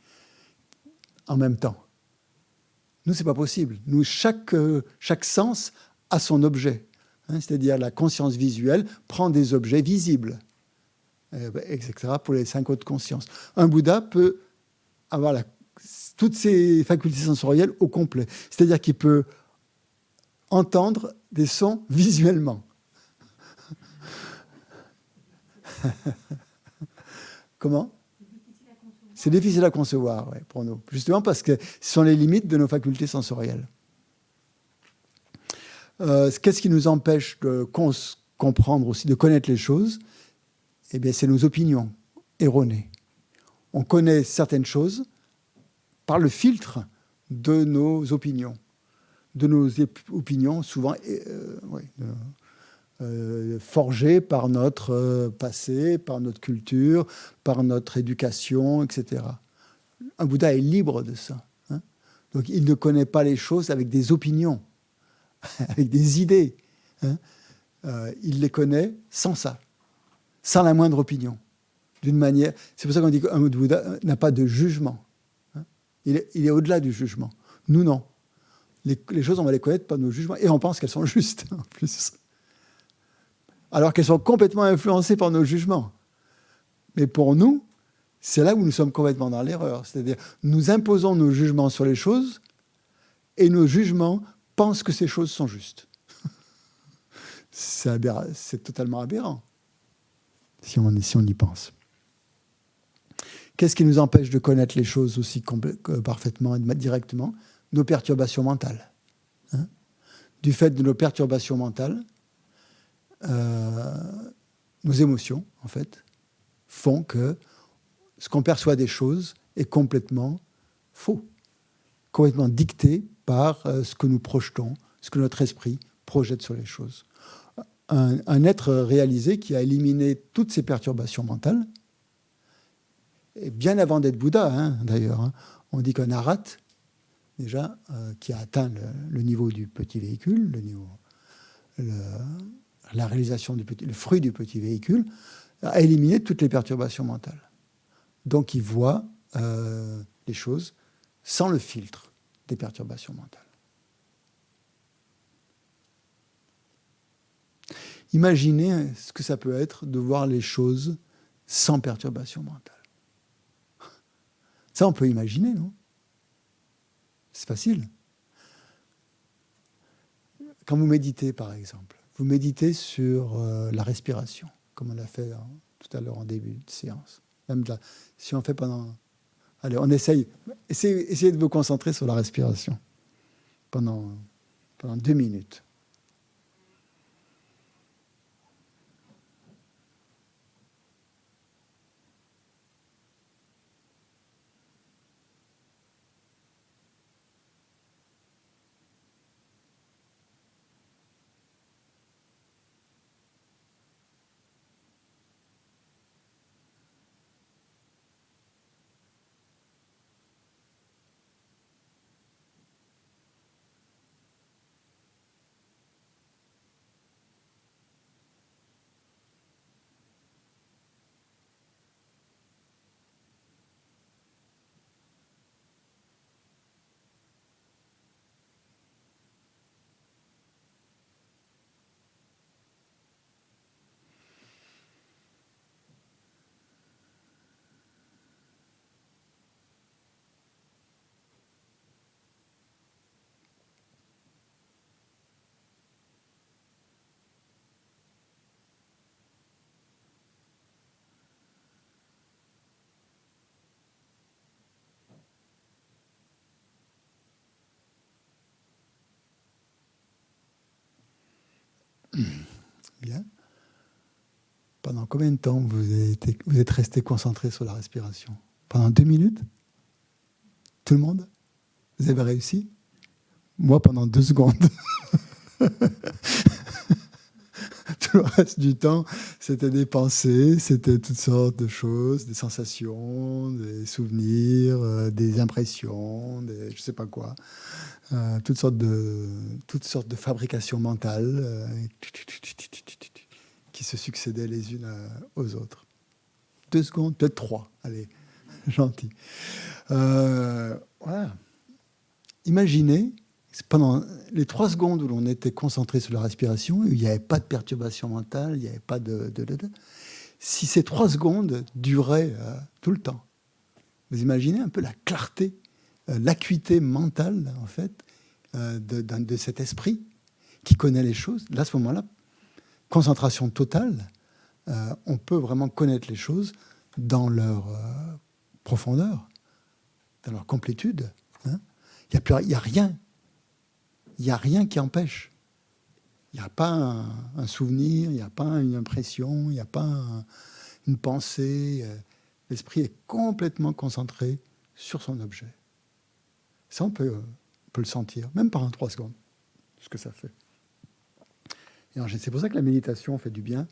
en même temps. Nous, ce n'est pas possible. Nous, chaque sens a son objet. C'est-à-dire la conscience visuelle prend des objets visibles, etc., pour les 5 autres consciences. Un Bouddha peut avoir toutes ses facultés sensorielles au complet. C'est-à-dire qu'il peut entendre des sons visuellement. Comment ? C'est difficile à concevoir, ouais, pour nous. Justement parce que ce sont les limites de nos facultés sensorielles. Qu'est-ce qui nous empêche de comprendre aussi, de connaître les choses? Eh bien, c'est nos opinions erronées. On connaît certaines choses par le filtre de nos opinions. De nos opinions souvent forgées par notre passé, par notre culture, par notre éducation, etc. Un Bouddha est libre de ça. Donc, il ne connaît pas les choses avec des opinions, avec des idées. Il les connaît sans ça, sans la moindre opinion. D'une manière, c'est pour ça qu'on dit qu'un Bouddha n'a pas de jugement. Il est au-delà du jugement. Nous, non. Les choses, on va les connaître par nos jugements et on pense qu'elles sont justes, en plus. Alors qu'elles sont complètement influencées par nos jugements. Mais pour nous, c'est là où nous sommes complètement dans l'erreur. C'est-à-dire, nous imposons nos jugements sur les choses et nos jugements pensent que ces choses sont justes. C'est totalement aberrant, si on y pense. Qu'est-ce qui nous empêche de connaître les choses aussi parfaitement et directement? Nos perturbations mentales. Du fait de nos perturbations mentales, nos émotions, en fait, font que ce qu'on perçoit des choses est complètement faux, complètement dicté par ce que nous projetons, ce que notre esprit projette sur les choses. Un être réalisé qui a éliminé toutes ces perturbations mentales, et bien avant d'être Bouddha, d'ailleurs, on dit qu'un arhat, déjà, qui a atteint le niveau du petit véhicule, le niveau la réalisation le fruit du petit véhicule, a éliminé toutes les perturbations mentales. Donc il voit les choses sans le filtre des perturbations mentales. Imaginez ce que ça peut être de voir les choses sans perturbation mentale. Ça, on peut imaginer, non? C'est facile. Quand vous méditez, par exemple, vous méditez sur la respiration, comme on l'a fait tout à l'heure en début de séance. Même là, si on fait pendant... Allez, on essaye. Essayez de vous concentrer sur la respiration pendant 2 minutes. Bien. Pendant combien de temps vous êtes resté concentré sur la respiration? Pendant 2 minutes? Tout le monde? Vous avez réussi? Moi, pendant 2 secondes. Tout le reste du temps, c'était des pensées, c'était toutes sortes de choses, des sensations, des souvenirs, des impressions, je ne sais pas quoi. Toutes sortes de fabrications mentales qui se succédaient les unes aux autres. 2 secondes, peut-être 3. Allez, gentil. Voilà. Imaginez, pendant les 3 secondes où l'on était concentré sur la respiration, il n'y avait pas de perturbation mentale, il n'y avait pas si ces 3 secondes duraient tout le temps, vous imaginez un peu la clarté, l'acuité mentale, en fait, de cet esprit qui connaît les choses. Là, à ce moment-là, concentration totale, on peut vraiment connaître les choses dans leur profondeur, dans leur complétude. Hein. Il n'y a rien. Il n'y a rien qui empêche. Il n'y a pas un souvenir, il n'y a pas une impression, il n'y a pas une pensée. L'esprit est complètement concentré sur son objet. Ça, on peut le sentir, même pendant 3 secondes, ce que ça fait. Et c'est pour ça que la méditation fait du bien.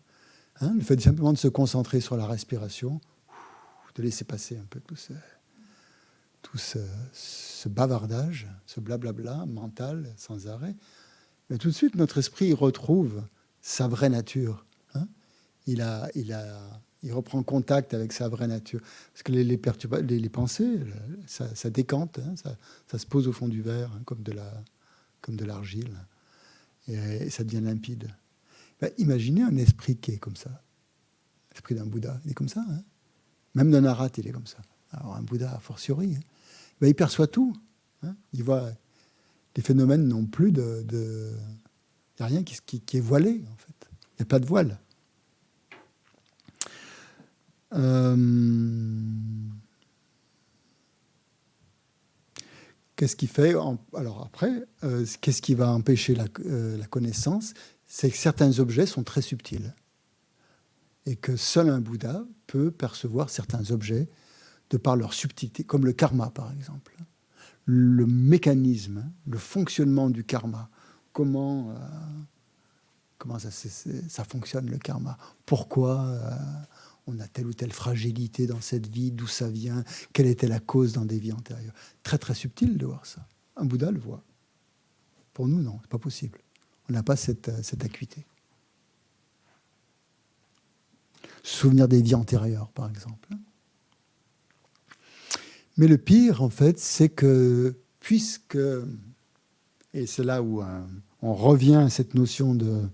Hein, le fait simplement de se concentrer sur la respiration, de laisser passer un peu tout ce bavardage, ce blablabla mental sans arrêt. Mais tout de suite, notre esprit retrouve sa vraie nature. Hein. Il reprend contact avec sa vraie nature. Parce que les pensées, ça décante, hein, ça se pose au fond du verre, hein, comme de l'argile. Et ça devient limpide. Ben, imaginez un esprit qui est comme ça. L'esprit d'un Bouddha, il est comme ça. Hein. Même d'un Arhat, il est comme ça. Alors un Bouddha, a fortiori, hein. Ben, il perçoit tout. Hein. Il voit... Les phénomènes n'ont plus il n'y a rien qui est voilé, en fait. Il n'y a pas de voile. Qu'est-ce qui fait... Alors après, qu'est-ce qui va empêcher la connaissance? C'est que certains objets sont très subtils. Et que seul un Bouddha peut percevoir certains objets de par leur subtilité, comme le karma, par exemple. Le mécanisme, le fonctionnement du karma, comment ça fonctionne le karma, pourquoi on a telle ou telle fragilité dans cette vie, d'où ça vient, quelle était la cause dans des vies antérieures. Très très subtil de voir ça. Un Bouddha le voit. Pour nous, non, c'est pas possible. On n'a pas cette acuité. Souvenir des vies antérieures, par exemple. Mais le pire, en fait, c'est que puisque, et c'est là où on revient à cette notion de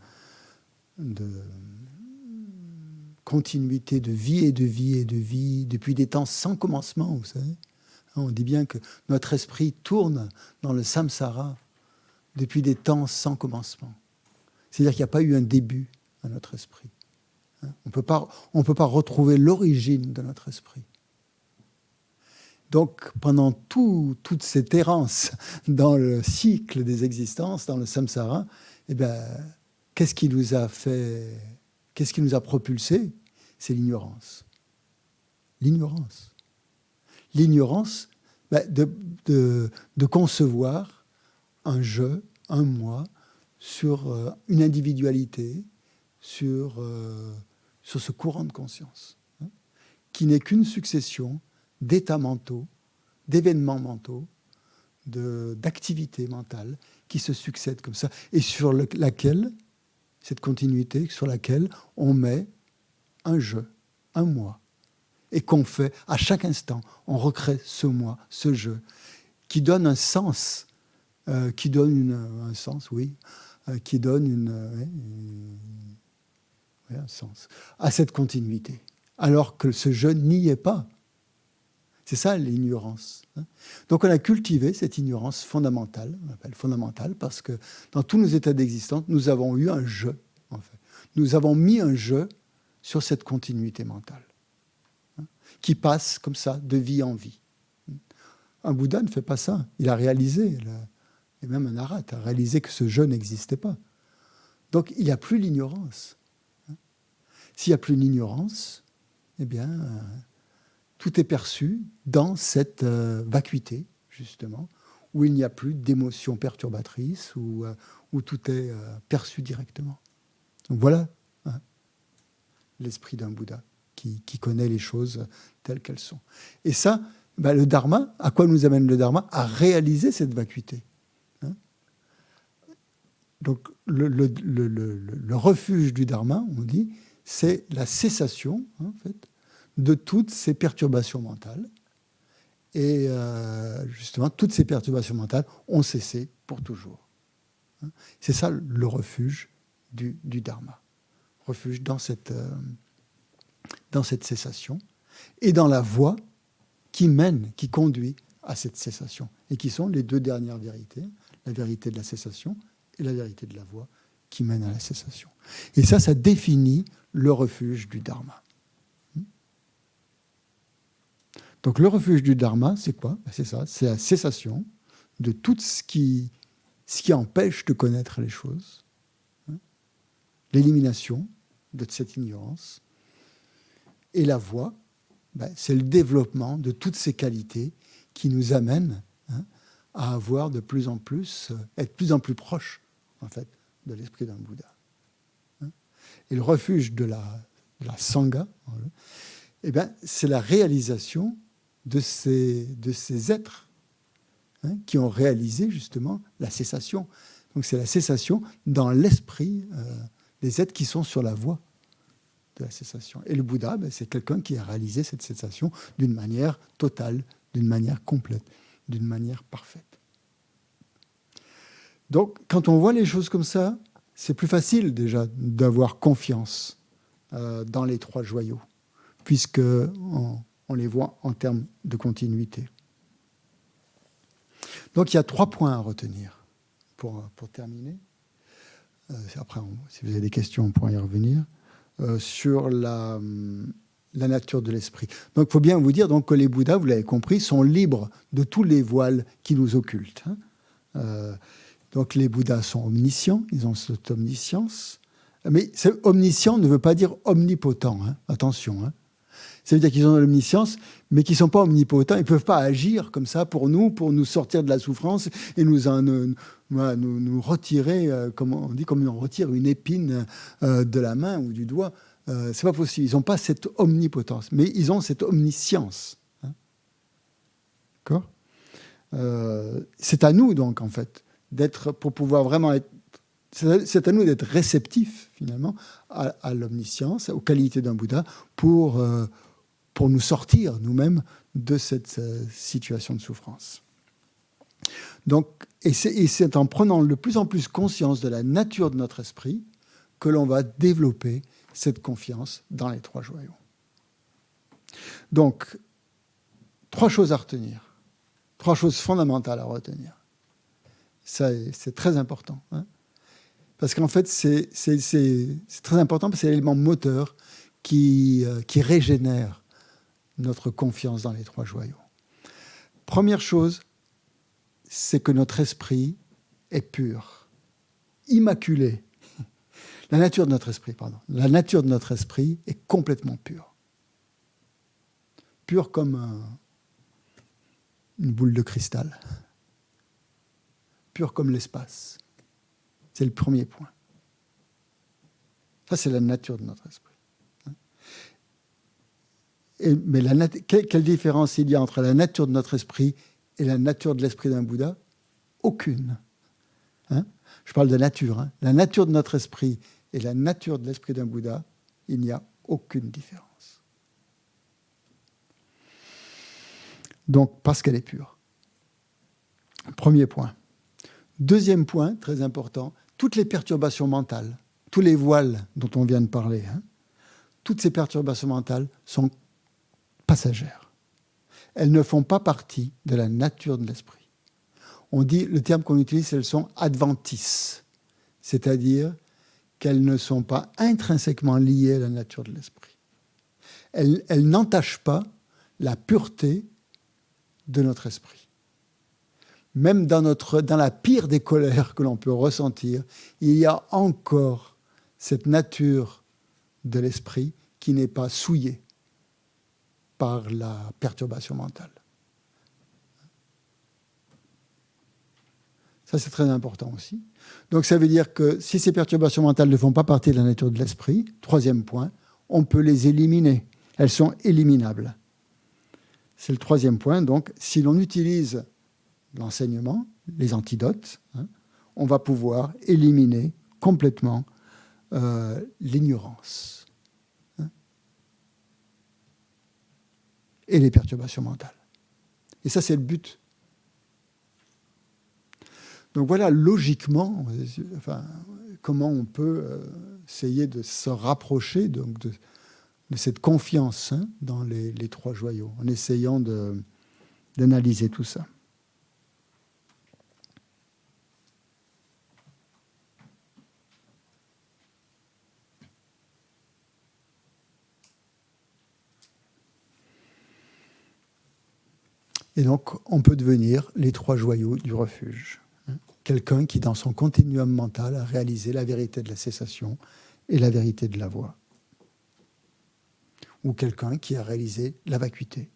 continuité de vie et de vie et de vie depuis des temps sans commencement, vous savez. On dit bien que notre esprit tourne dans le samsara depuis des temps sans commencement. C'est-à-dire qu'il n'y a pas eu un début à notre esprit. On ne peut pas retrouver l'origine de notre esprit. Donc, pendant toute cette errance dans le cycle des existences, dans le samsara, eh bien, qu'est-ce qui nous a propulsés? C'est l'ignorance. L'ignorance. L'ignorance de concevoir un je, un moi, sur une individualité, sur ce courant de conscience, qui n'est qu'une succession d'états mentaux, d'événements mentaux, d'activités mentales qui se succèdent comme ça, et sur laquelle, cette continuité, sur laquelle on met un je, un moi, et qu'on fait à chaque instant, on recrée ce moi, ce je, qui donne un sens, qui donne un sens, oui, qui donne un sens à cette continuité, alors que ce je n'y est pas. C'est ça l'ignorance. Donc on a cultivé cette ignorance fondamentale, on l'appelle fondamentale, parce que dans tous nos états d'existence, nous avons eu un je, en fait. Nous avons mis un je sur cette continuité mentale, qui passe comme ça, de vie en vie. Un Bouddha ne fait pas ça. Il a réalisé, et même un arhat a réalisé que ce je n'existait pas. Donc il n'y a plus l'ignorance. S'il n'y a plus l'ignorance, eh bien, tout est perçu dans cette vacuité, justement, où il n'y a plus d'émotions perturbatrices, où tout est perçu directement. Donc voilà l'esprit d'un Bouddha qui connaît les choses telles qu'elles sont. Et ça, le Dharma, à quoi nous amène le Dharma? À réaliser cette vacuité. Donc le refuge du Dharma, on dit, c'est la cessation, en fait, de toutes ces perturbations mentales. Et justement, toutes ces perturbations mentales ont cessé pour toujours. C'est ça le refuge du Dharma. Refuge dans cette cessation et dans la voie qui mène, qui conduit à cette cessation. Et qui sont les deux dernières vérités, la vérité de la cessation et la vérité de la voie qui mène à la cessation. Et ça définit le refuge du Dharma. Donc le refuge du Dharma, c'est quoi? C'est ça, c'est la cessation de tout ce qui empêche de connaître les choses, l'élimination de cette ignorance, et la voie, c'est le développement de toutes ces qualités qui nous amènent à avoir de plus en plus, être de plus en plus proche, en fait, de l'esprit d'un Bouddha. Et le refuge de la Sangha, c'est la réalisation de ces êtres qui ont réalisé justement la cessation. Donc c'est la cessation dans l'esprit des êtres qui sont sur la voie de la cessation. Et le Bouddha, c'est quelqu'un qui a réalisé cette cessation d'une manière totale, d'une manière complète, d'une manière parfaite. Donc quand on voit les choses comme ça, c'est plus facile déjà d'avoir confiance dans les trois joyaux, puisqu'on les voit en termes de continuité. Donc il y a 3 points à retenir pour terminer. Après, si vous avez des questions, on pourra y revenir. Sur la nature de l'esprit. Donc il faut bien vous dire donc, que les Bouddhas, vous l'avez compris, sont libres de tous les voiles qui nous occultent. Donc les Bouddhas sont omniscients, ils ont cette omniscience. Mais omniscient ne veut pas dire omnipotent, attention. Ça veut dire qu'ils ont l'omniscience, mais qu'ils ne sont pas omnipotents. Ils ne peuvent pas agir comme ça pour nous sortir de la souffrance et nous retirer, comme on dit, comme on retire une épine de la main ou du doigt. Ce n'est pas possible. Ils n'ont pas cette omnipotence, mais ils ont cette omniscience. D'accord ? C'est à nous, donc, en fait, pour pouvoir vraiment être C'est à nous d'être réceptifs, finalement, à l'omniscience, aux qualités d'un Bouddha, pour nous sortir, nous-mêmes, de cette situation de souffrance. Donc, et c'est en prenant de plus en plus conscience de la nature de notre esprit que l'on va développer cette confiance dans les trois joyaux. Donc, 3 choses à retenir, 3 choses fondamentales à retenir. Ça, c'est très important. Hein, parce qu'en fait, c'est très important parce que c'est l'élément moteur qui régénère notre confiance dans les 3 joyaux. Première chose, c'est que notre esprit est pur, immaculé. La nature de notre esprit est complètement pure. Pure comme une boule de cristal. Pure comme l'espace. C'est le premier point. Ça, c'est la nature de notre esprit. Mais quelle différence il y a entre la nature de notre esprit et la nature de l'esprit d'un Bouddha? Aucune. Hein? Je parle de nature. Hein? La nature de notre esprit et la nature de l'esprit d'un Bouddha, il n'y a aucune différence. Donc, parce qu'elle est pure. Premier point. Deuxième point, très important, toutes les perturbations mentales, tous les voiles dont on vient de parler, hein, toutes ces perturbations mentales sont passagères. Elles ne font pas partie de la nature de l'esprit. On dit, le terme qu'on utilise, elles sont adventices, c'est-à-dire qu'elles ne sont pas intrinsèquement liées à la nature de l'esprit. Elles n'entachent pas la pureté de notre esprit. Même dans la pire des colères que l'on peut ressentir, il y a encore cette nature de l'esprit qui n'est pas souillée par la perturbation mentale. Ça, c'est très important aussi. Donc, ça veut dire que si ces perturbations mentales ne font pas partie de la nature de l'esprit, troisième point, on peut les éliminer. Elles sont éliminables. C'est le troisième point. Donc, si l'on utilise l'enseignement, les antidotes, hein, on va pouvoir éliminer complètement l'ignorance, hein, et les perturbations mentales. Et ça, c'est le but. Donc voilà, logiquement, comment on peut essayer de se rapprocher donc, de cette confiance, hein, dans les 3 joyaux, en essayant d'analyser tout ça. Et donc, on peut devenir les 3 joyaux du refuge. Quelqu'un qui, dans son continuum mental, a réalisé la vérité de la cessation et la vérité de la voie. Ou quelqu'un qui a réalisé la vacuité.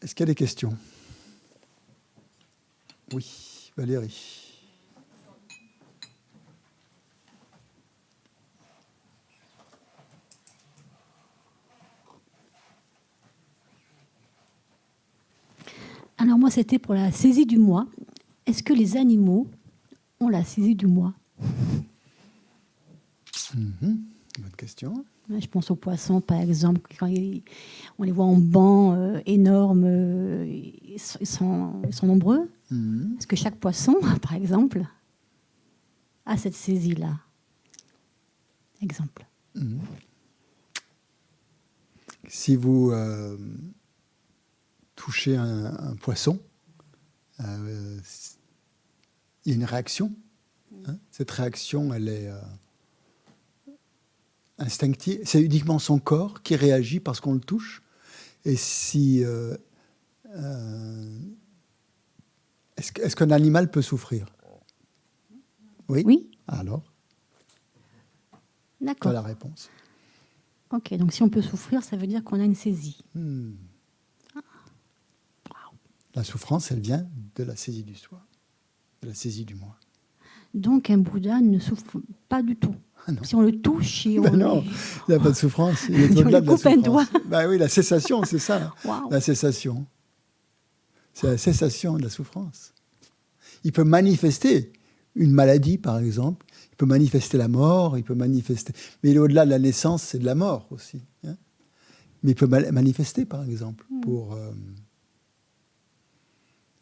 Est-ce qu'il y a des questions? Oui, Valérie. Alors moi, c'était pour la saisie du moi. Est-ce que les animaux ont la saisie du moi? Bonne question. Je pense aux poissons, par exemple, quand on les voit en banc énorme, ils sont nombreux. Est-ce que chaque poisson, par exemple, a cette saisie-là? Exemple. Si vous touchez un poisson, il y a une réaction. Hein. Cette réaction, elle est instinctive. C'est uniquement son corps qui réagit parce qu'on le touche. Et si... est-ce qu'un animal peut souffrir? Oui. Oui. Alors, d'accord. tu as la réponse. Ok, donc si on peut souffrir, ça veut dire qu'on a une saisie. La souffrance, elle vient de la saisie du soi, de la saisie du moi. Donc un Bouddha ne souffre pas du tout. Ah non. Si on le touche, et Ben non, il n'y a pas de souffrance. Il est Si on au-delà lui de la coupe un souffrance. doigt. Ben oui, la cessation, c'est ça. Waouh. La cessation. C'est la cessation de la souffrance. Il peut manifester une maladie, par exemple. Il peut manifester la mort. Il peut manifester... Mais il est au-delà de la naissance, c'est de la mort aussi. Hein. Mais il peut manifester, par exemple, pour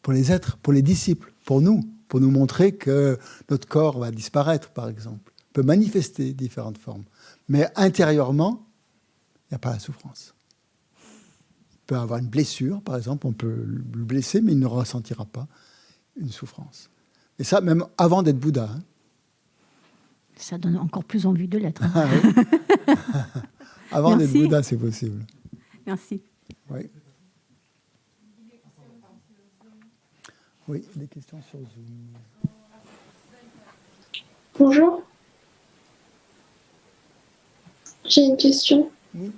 les êtres, pour les disciples, pour nous montrer que notre corps va disparaître, par exemple. Il peut manifester différentes formes. Mais intérieurement, il n'y a pas la souffrance. Il peut avoir une blessure, par exemple, on peut le blesser, mais il ne ressentira pas une souffrance. Et ça, même avant d'être Bouddha. Hein. Ça donne encore plus envie de l'être. Ah, oui. Avant Merci. d'être Bouddha, c'est possible. Merci. Oui. Oui, des questions sur Zoom. Bonjour. J'ai une question. Oui.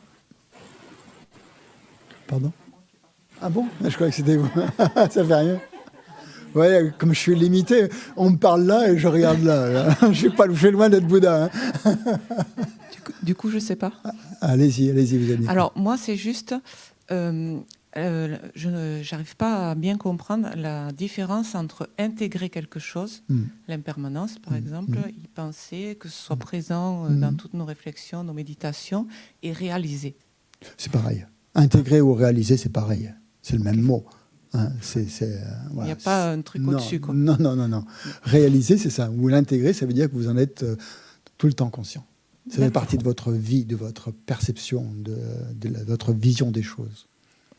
Pardon? Ah bon? Je croyais que c'était vous. Ça fait rien. Ouais, comme je suis limité, on me parle là et je regarde là. Je suis loin d'être Bouddha. Hein. Du coup, je ne sais pas. Allez-y, vous allez. Alors, moi, c'est juste... je n'arrive pas à bien comprendre la différence entre intégrer quelque chose, l'impermanence par exemple, y penser, que ce soit présent dans toutes nos réflexions, nos méditations, et réaliser. C'est pareil. Intégrer ou réaliser, c'est pareil. C'est le même mot. Hein, Il n'y a pas un truc au-dessus, quoi. Non. Réaliser, c'est ça. Ou l'intégrer, ça veut dire que vous en êtes tout le temps conscient. Ça fait partie de votre vie, de votre perception, de votre vision des choses.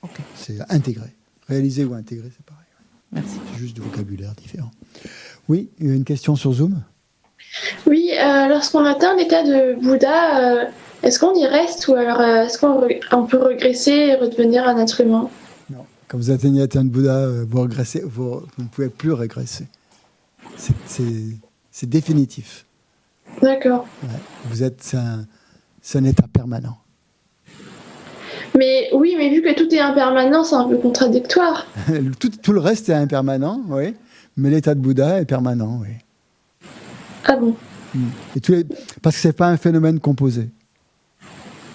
Okay. C'est intégrer. Réaliser ou intégrer, c'est pareil. Merci. C'est juste du vocabulaire différent. Oui, il y a une question sur Zoom. Oui, lorsqu'on atteint l'état de Bouddha, est-ce qu'on y reste ou alors est-ce qu'on peut régresser et redevenir un être humain? Non. Quand vous atteignez l'état de Bouddha, vous régressez, vous ne pouvez plus régresser. C'est définitif. D'accord. Ouais. C'est un état permanent. Mais oui, mais vu que tout est impermanent, c'est un peu contradictoire. Tout le reste est impermanent, oui, mais l'état de Bouddha est permanent, oui. Ah bon? Parce que ce n'est pas un phénomène composé.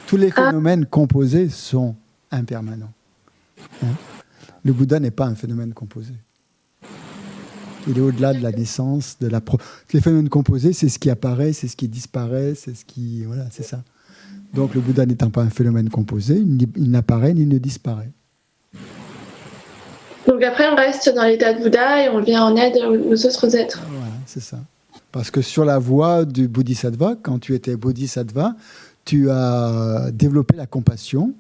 Tous les phénomènes composés sont impermanents. Hein? Le Bouddha n'est pas un phénomène composé. Il est au-delà de la naissance, Les phénomènes composés, c'est ce qui apparaît, c'est ce qui disparaît, c'est ce qui... Voilà, c'est ça. Donc le Bouddha n'étant pas un phénomène composé, il n'apparaît ni ne disparaît. Donc après, on reste dans l'état de Bouddha et on vient en aide aux autres êtres. Voilà, c'est ça. Parce que sur la voie du Bodhisattva, quand tu étais Bodhisattva, tu as développé la compassion,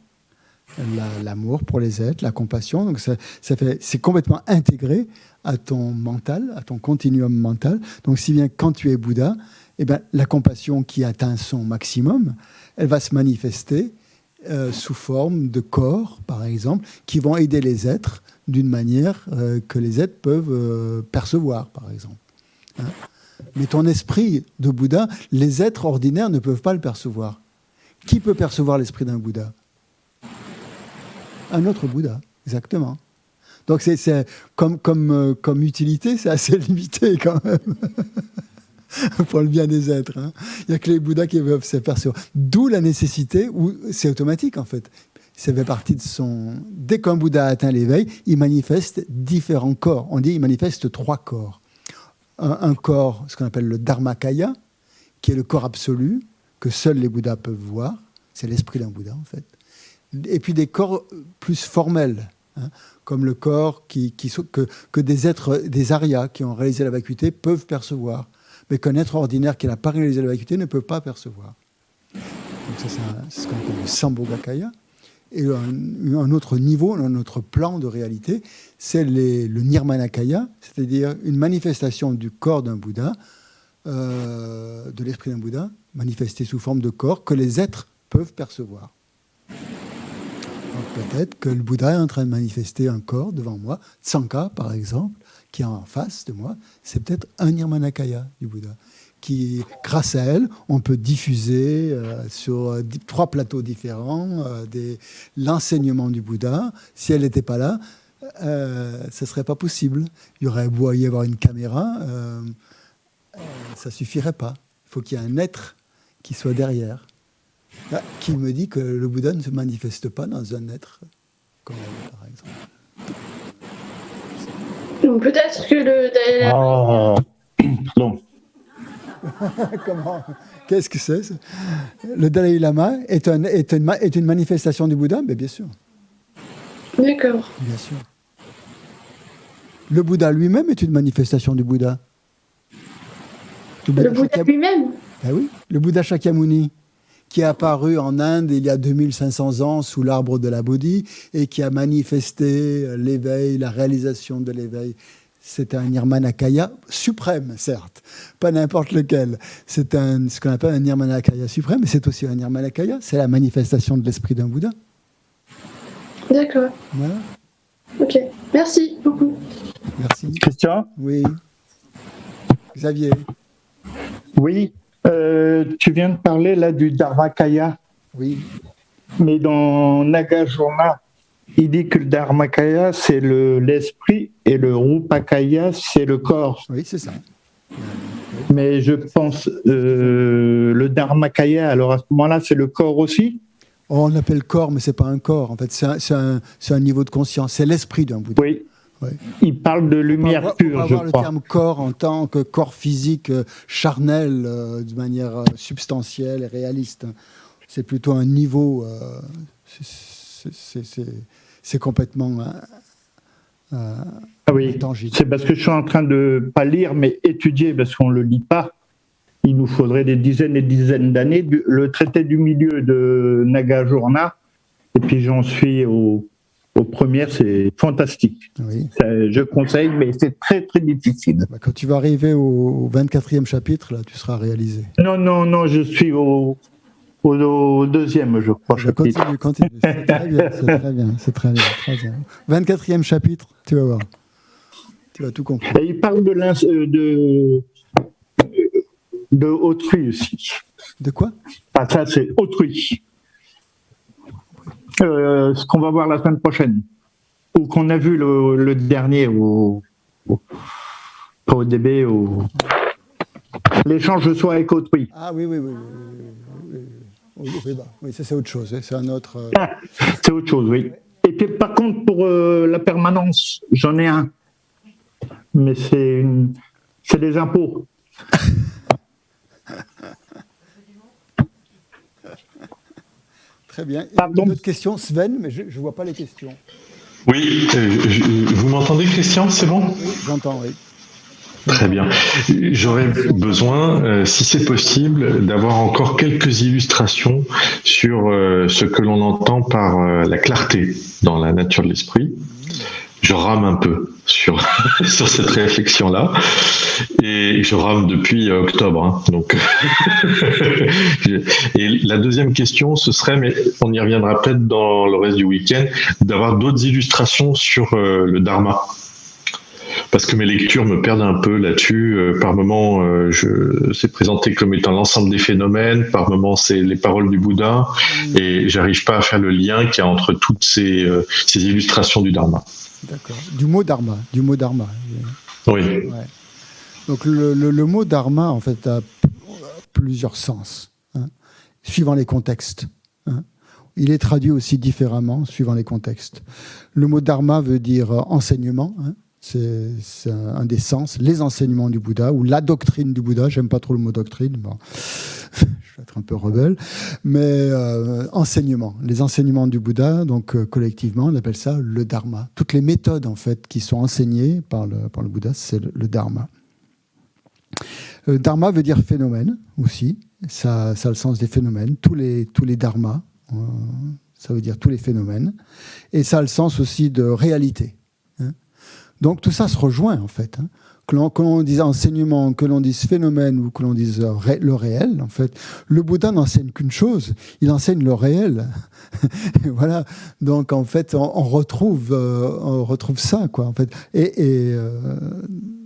l'amour pour les êtres, la compassion. Donc c'est complètement intégré à ton mental, à ton continuum mental. Donc si bien quand tu es Bouddha, eh ben, la compassion qui atteint son maximum, elle va se manifester sous forme de corps, par exemple, qui vont aider les êtres d'une manière que les êtres peuvent percevoir, par exemple. Hein? Mais ton esprit de Bouddha, les êtres ordinaires ne peuvent pas le percevoir. Qui peut percevoir l'esprit d'un Bouddha? Un autre Bouddha, exactement. Donc c'est comme utilité, c'est assez limité quand même. Pour le bien des êtres. Hein. Il n'y a que les Bouddhas qui peuvent se percevoir. D'où la nécessité, où c'est automatique en fait. Ça fait partie de son... Dès qu'un Bouddha atteint l'éveil, il manifeste différents corps. On dit qu'il manifeste 3 corps. Un corps, ce qu'on appelle le Dharmakaya, qui est le corps absolu, que seuls les Bouddhas peuvent voir. C'est l'esprit d'un Bouddha en fait. Et puis des corps plus formels, hein, comme le corps que des êtres, des Aryas qui ont réalisé la vacuité peuvent percevoir. Mais qu'un être ordinaire qui n'a pas réalisé la vacuité ne peut pas percevoir. Donc ça, c'est ce qu'on appelle le Sambhogakaya. Et un autre niveau, un autre plan de réalité, c'est le Nirmanakaya, c'est-à-dire une manifestation du corps d'un Bouddha, de l'esprit d'un Bouddha, manifesté sous forme de corps que les êtres peuvent percevoir. Donc peut-être que le Bouddha est en train de manifester un corps devant moi, Tsangka par exemple, qui est en face de moi, c'est peut-être un Nirmanakaya du Bouddha, qui, grâce à elle, on peut diffuser sur 3 plateaux différents l'enseignement du Bouddha. Si elle n'était pas là, ce ne serait pas possible. Il y aurait beau y avoir une caméra, ça ne suffirait pas. Il faut qu'il y ait un être qui soit derrière. Là, qui me dit que le Bouddha ne se manifeste pas dans un être comme elle, par exemple. Donc peut-être que le Dalai Lama... Pardon. Comment? Qu'est-ce que c'est? Le Dalai Lama est une manifestation du Bouddha? Mais bien sûr. D'accord. Bien sûr. Le Bouddha lui-même est une manifestation du Bouddha. Le Bouddha lui-même? Ben oui, le Bouddha Shakyamuni, qui est apparu en Inde il y a 2500 ans sous l'arbre de la Bodhi et qui a manifesté l'éveil, la réalisation de l'éveil. C'est un Nirmanakaya suprême, certes, pas n'importe lequel. C'est ce qu'on appelle un Nirmanakaya suprême, mais c'est aussi un Nirmanakaya. C'est la manifestation de l'esprit d'un Bouddha. D'accord. Voilà. Ok, merci beaucoup. Merci. Christian? Oui. Xavier. Oui. Tu viens de parler là du Dharmakaya. Oui. Mais dans Nagarjuna, il dit que le Dharmakaya, c'est l'esprit et le Rupakaya, c'est le corps. Oui, c'est ça. Mais je pense le Dharmakaya, alors à ce moment-là, c'est le corps aussi? On l'appelle corps, mais c'est pas un corps. En fait, c'est un niveau de conscience. C'est l'esprit d'un Bouddha. Oui. Oui. Il parle de lumière pure, on va je voir le crois. terme corps en tant que corps physique charnel, de manière substantielle et réaliste. C'est plutôt un niveau. C'est complètement Ah oui, intangible. c'est parce que je suis en train de pas lire, mais étudier, parce qu'on le lit pas. Il nous faudrait des dizaines et dizaines d'années. Le traité du milieu de Nagarjuna, et puis j'en suis aux premières, c'est fantastique. Oui. Je conseille, mais c'est très très difficile. Quand tu vas arriver au 24e chapitre, là, tu seras réalisé. Non, je suis au deuxième, je crois. Continue. C'est très bien. 24e chapitre, tu vas voir. Tu vas tout comprendre. Et il parle de autrui aussi. De quoi? Ah, ça, c'est autrui. Ce qu'on va voir la semaine prochaine. Ou qu'on a vu le dernier au DB, l'échange de soi avec autrui. Ah oui. Oui, ça c'est autre chose. C'est un autre. C'est autre chose, oui. Et puis par contre, pour la permanence, j'en ai un. Mais c'est des impôts. Très bien. Pardon. Une autre question, Sven, mais je ne vois pas les questions. Oui, vous m'entendez, Christian? C'est bon? Oui, j'entends, oui. Très bien. J'aurais besoin, si c'est possible, d'avoir encore quelques illustrations sur ce que l'on entend par la clarté dans la nature de l'esprit. Je rame un peu sur cette réflexion-là, et je rame depuis octobre. Hein, donc, et la deuxième question, ce serait, mais on y reviendra peut-être dans le reste du week-end, d'avoir d'autres illustrations sur le Dharma. Parce que mes lectures me perdent un peu là-dessus. Par moments, c'est présenté comme étant l'ensemble des phénomènes. Par moments, c'est les paroles du Bouddha. Et j'arrive pas à faire le lien qu'il y a entre toutes ces illustrations du Dharma. D'accord. Du mot Dharma. Oui. Ouais. Donc le mot Dharma, en fait, a plusieurs sens, hein, suivant les contextes. Hein. Il est traduit aussi différemment, suivant les contextes. Le mot Dharma veut dire enseignement, hein. C'est un des sens, les enseignements du Bouddha ou la doctrine du Bouddha. J'aime pas trop le mot doctrine, bon. Je vais être un peu rebelle, mais enseignement, les enseignements du Bouddha. Donc collectivement, on appelle ça le Dharma. Toutes les méthodes en fait qui sont enseignées par le Bouddha, c'est le Dharma. Dharma veut dire phénomène aussi. Ça a le sens des phénomènes. Tous les dharmas, ça veut dire tous les phénomènes, et ça a le sens aussi de réalité. Donc tout ça se rejoint en fait. Hein. Que l'on dise enseignement, que l'on dise phénomène ou que l'on dise le réel, en fait, le Bouddha n'enseigne qu'une chose, il enseigne le réel. Voilà. Donc en fait, on retrouve ça, quoi. En fait,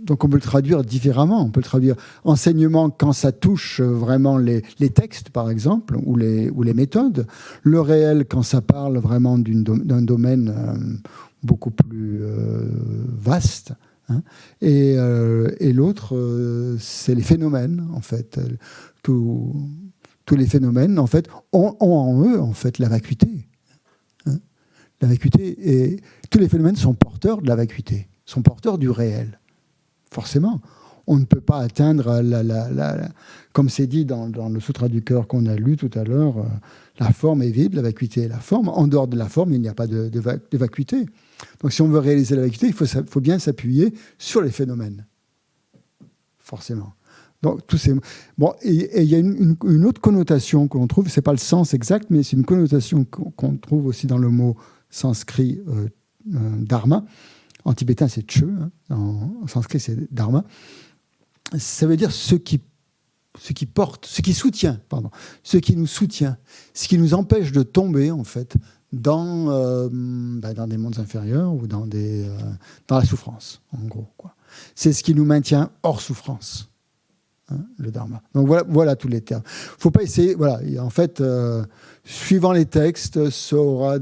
donc on peut le traduire différemment. On peut le traduire enseignement quand ça touche vraiment les textes, par exemple, ou les méthodes. Le réel quand ça parle vraiment d'un domaine beaucoup plus vaste, Hein. Et l'autre, c'est les phénomènes, en fait. Tous les phénomènes, en fait, ont en eux, en fait, la vacuité. Hein. La vacuité, et tous les phénomènes sont porteurs de la vacuité, sont porteurs du réel. Forcément, on ne peut pas atteindre, comme c'est dit dans le Sutra du cœur qu'on a lu tout à l'heure, la forme est vide, la vacuité est la forme. En dehors de la forme, il n'y a pas de vacuité. Donc si on veut réaliser la vacuité, il faut bien s'appuyer sur les phénomènes. Forcément. Donc, bon, et il y a une autre connotation que l'on trouve, ce n'est pas le sens exact, mais c'est une connotation qu'on trouve aussi dans le mot sanskrit dharma. En tibétain, c'est che, hein. En sanskrit, c'est dharma. Ça veut dire ce qui porte, ce qui soutient, pardon, ce qui nous soutient, ce qui nous empêche de tomber, en fait, dans des mondes inférieurs ou dans la souffrance, en gros, quoi. C'est ce qui nous maintient hors souffrance, hein, le dharma. Donc voilà tous les termes. Faut pas essayer. Voilà, en fait, suivant les textes, ça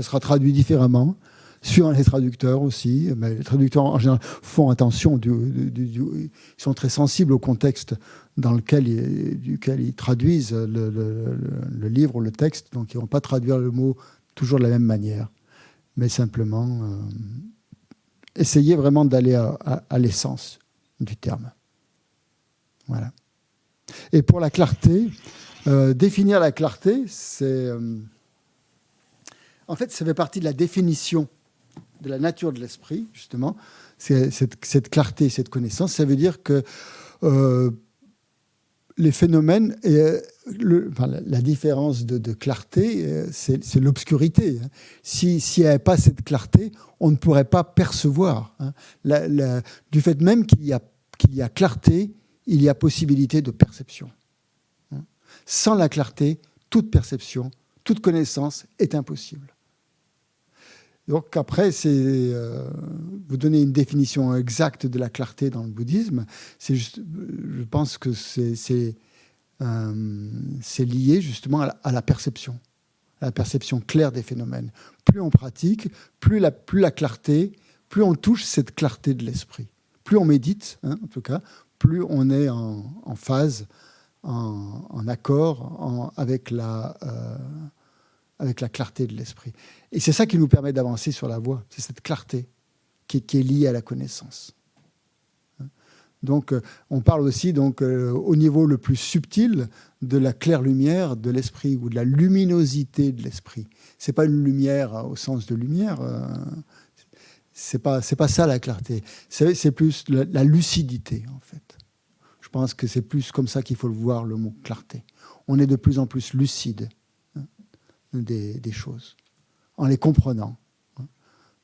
sera traduit différemment. Suivant les traducteurs aussi, mais les traducteurs en général font attention, ils sont très sensibles au contexte dans duquel ils traduisent le livre ou le texte, donc ils ne vont pas traduire le mot toujours de la même manière, mais simplement essayer vraiment d'aller à l'essence du terme. Voilà. Et pour la clarté, définir la clarté, c'est... en fait, ça fait partie de la définition de la nature de l'esprit, justement, c'est cette clarté, cette connaissance. Ça veut dire que les phénomènes, la différence de clarté, c'est l'obscurité. Hein. S'il n'y avait pas cette clarté, on ne pourrait pas percevoir. Hein. Du fait même qu'il y a clarté, il y a possibilité de perception. Hein. Sans la clarté, toute perception, toute connaissance est impossible. Donc après, vous donnez une définition exacte de la clarté dans le bouddhisme. Je pense que c'est lié justement à la perception claire des phénomènes. Plus on pratique, plus la clarté, plus on touche cette clarté de l'esprit. Plus on médite, hein, en tout cas, plus on est en phase, en accord avec la clarté de l'esprit. Et c'est ça qui nous permet d'avancer sur la voie, c'est cette clarté qui est liée à la connaissance. Donc, on parle aussi au niveau le plus subtil de la claire lumière de l'esprit ou de la luminosité de l'esprit. C'est pas une lumière au sens de lumière, c'est pas ça la clarté. C'est plus la lucidité, en fait. Je pense que c'est plus comme ça qu'il faut le voir, le mot clarté. On est de plus en plus lucide des choses, en les comprenant.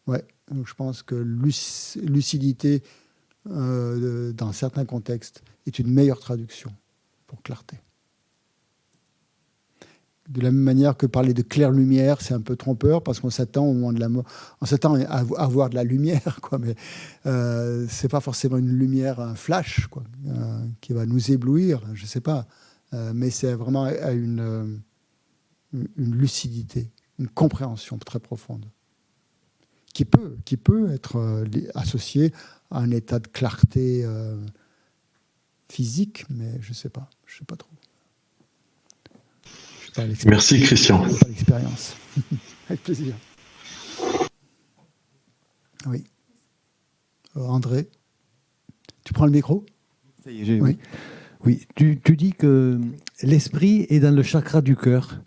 Ouais. Donc je pense que lucidité, dans certains contextes, est une meilleure traduction pour clarté. De la même manière que parler de claire lumière, c'est un peu trompeur, parce qu'on s'attend au moment de la mort, on s'attend à voir de la lumière, quoi, mais c'est pas forcément une lumière, un flash, quoi, qui va nous éblouir, je sais pas, mais c'est vraiment à une lucidité, une compréhension très profonde, qui peut être associée à un état de clarté physique, mais je sais pas trop. Merci Christian. Pas l'expérience. Avec plaisir. Oui. André, tu prends le micro ? Ça y est, oui. Tu dis que l'esprit est dans le chakra du cœur.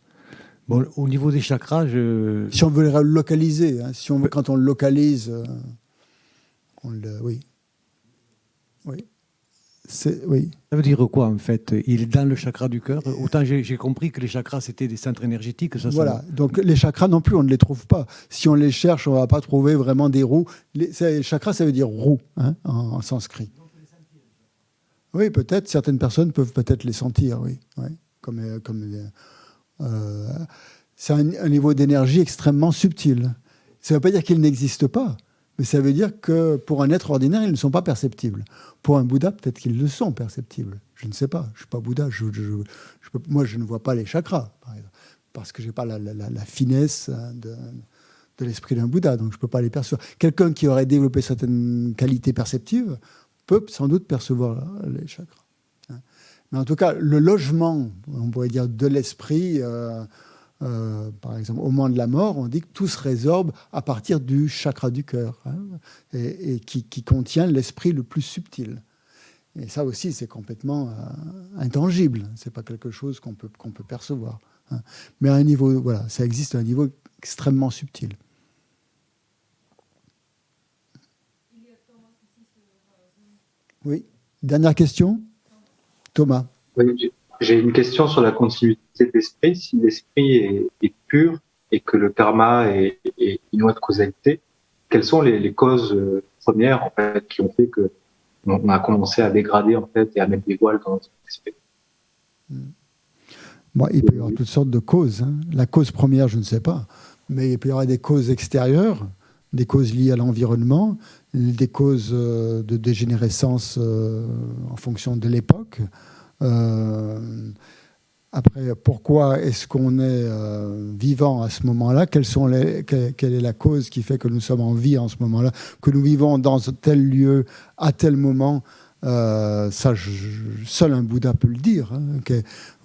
Bon, au niveau des chakras, si on veut le localiser, hein, quand on le localise, oui. Oui. Ça veut dire quoi, en fait ? Il est dans le chakra du cœur. Autant j'ai compris que les chakras, c'était des centres énergétiques. Voilà. Donc, les chakras non plus, on ne les trouve pas. Si on les cherche, on ne va pas trouver vraiment des roues. Les chakras, ça veut dire roue, hein, en sanskrit. Oui, peut-être. Certaines personnes peuvent peut-être les sentir, oui. C'est un niveau d'énergie extrêmement subtil. Ça ne veut pas dire qu'ils n'existent pas, mais ça veut dire que pour un être ordinaire, ils ne sont pas perceptibles. Pour un Bouddha, peut-être qu'ils le sont perceptibles. Je ne sais pas. Je ne suis pas Bouddha. Moi, je ne vois pas les chakras, par exemple, parce que je n'ai pas la finesse de de l'esprit d'un Bouddha, donc je ne peux pas les percevoir. Quelqu'un qui aurait développé certaines qualités perceptives peut sans doute percevoir les chakras. Mais en tout cas, le logement, on pourrait dire, de l'esprit, par exemple, au moment de la mort, on dit que tout se résorbe à partir du chakra du cœur, et qui contient l'esprit le plus subtil. Et ça aussi, c'est complètement intangible. Ce n'est pas quelque chose qu'on peut percevoir. Mais à un niveau, voilà, ça existe à un niveau extrêmement subtil. Oui. Dernière question, Thomas. Oui, j'ai une question sur la continuité de l'esprit. Si l'esprit est pur et que le karma est une loi de causalité, quelles sont les causes premières en fait qui ont fait que on a commencé à dégrader en fait et à mettre des voiles dans notre esprit? Bon, il peut y avoir toutes sortes de causes. La cause première, je ne sais pas, mais il peut y avoir des causes extérieures, des causes liées à l'environnement, des causes de dégénérescence en fonction de l'époque. Après, pourquoi est-ce qu'on est vivant à ce moment-là ? Quelle est la cause qui fait que nous sommes en vie en ce moment-là ? Que nous vivons dans tel lieu, à tel moment ? Seul un Bouddha peut le dire,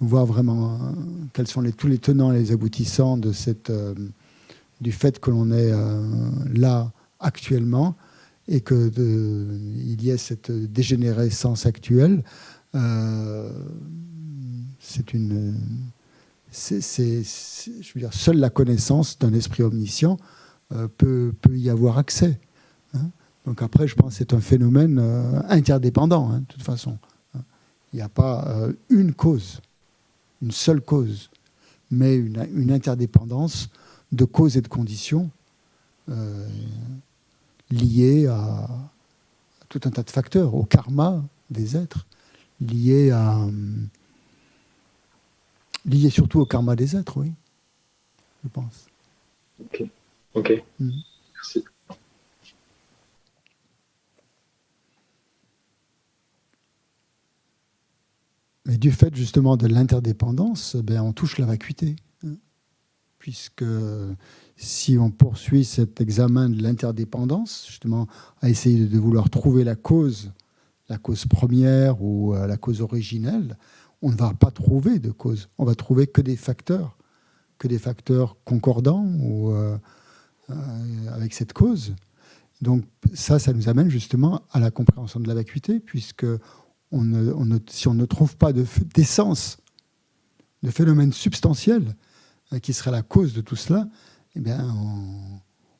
voir vraiment quels sont tous les tenants et les aboutissants de du fait que l'on est là actuellement et qu'il y ait cette dégénérescence actuelle. Je veux dire, seule la connaissance d'un esprit omniscient peut y avoir accès. Donc après, je pense que c'est un phénomène interdépendant, de toute façon. Il n'y a pas une cause, une seule cause, mais une interdépendance de causes et de conditions liées à tout un tas de facteurs, au karma des êtres, liées surtout au karma des êtres, oui, je pense. Ok. Merci. Mais du fait justement de l'interdépendance, on touche la vacuité. Puisque si on poursuit cet examen de l'interdépendance, justement à essayer de vouloir trouver la cause première ou la cause originelle, on ne va pas trouver de cause. On va trouver que des facteurs concordants ou avec cette cause. Donc ça nous amène justement à la compréhension de la vacuité, puisque si on ne trouve pas d'essence, de phénomène substantiel qui serait la cause de tout cela, eh bien,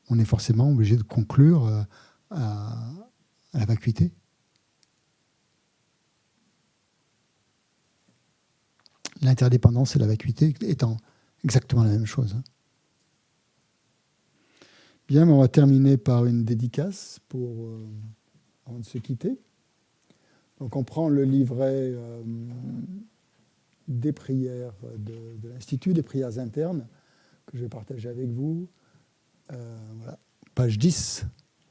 on est forcément obligé de conclure à la vacuité. L'interdépendance et la vacuité étant exactement la même chose. Bien, on va terminer par une dédicace avant de se quitter. Donc on prend le livret des prières de l'Institut, des prières internes, que je vais partager avec vous. Voilà. Page 10,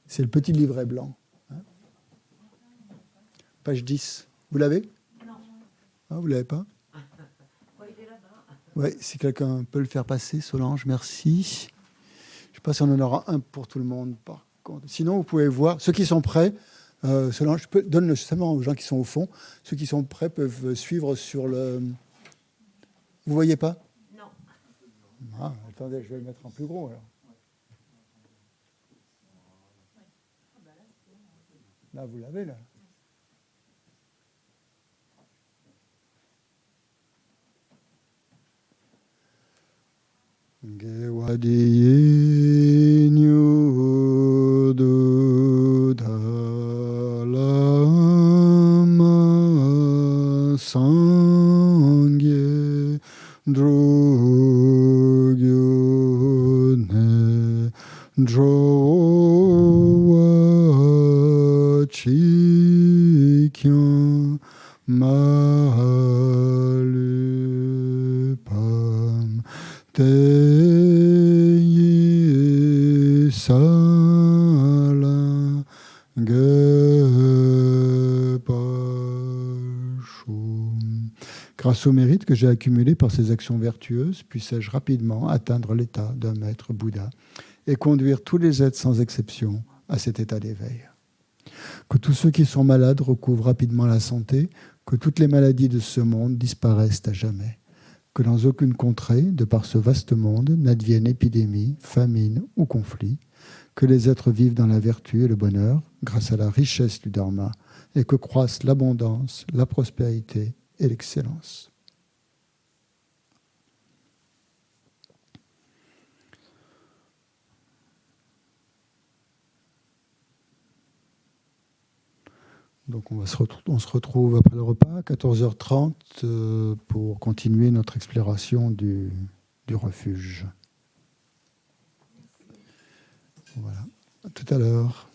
c'est le petit livret blanc. Page 10. Vous l'avez ? Non. Ah, vous ne l'avez pas ? Oui, si quelqu'un peut le faire passer, Solange, merci. Je ne sais pas si on en aura un pour tout le monde, par contre. Sinon, vous pouvez voir, ceux qui sont prêts, Solange, donne-le seulement aux gens qui sont au fond. Ceux qui sont prêts peuvent suivre sur le... Vous ne voyez pas ? Non. Ah, attendez, je vais le mettre en plus gros alors. Là, vous l'avez là. Gewadiye nyudu dalama sangye drogyone drowa chikyan malupam te grâce au mérite que j'ai accumulé par ces actions vertueuses, puissais-je rapidement atteindre l'état d'un maître Bouddha et conduire tous les êtres sans exception à cet état d'éveil. Que tous ceux qui sont malades recouvrent rapidement la santé, que toutes les maladies de ce monde disparaissent à jamais, que dans aucune contrée, de par ce vaste monde, n'advienne épidémie, famine ou conflit, que les êtres vivent dans la vertu et le bonheur grâce à la richesse du Dharma et que croissent l'abondance, la prospérité et l'excellence. Donc on se retrouve après le repas à 14h30 pour continuer notre exploration du refuge. Voilà. À tout à l'heure.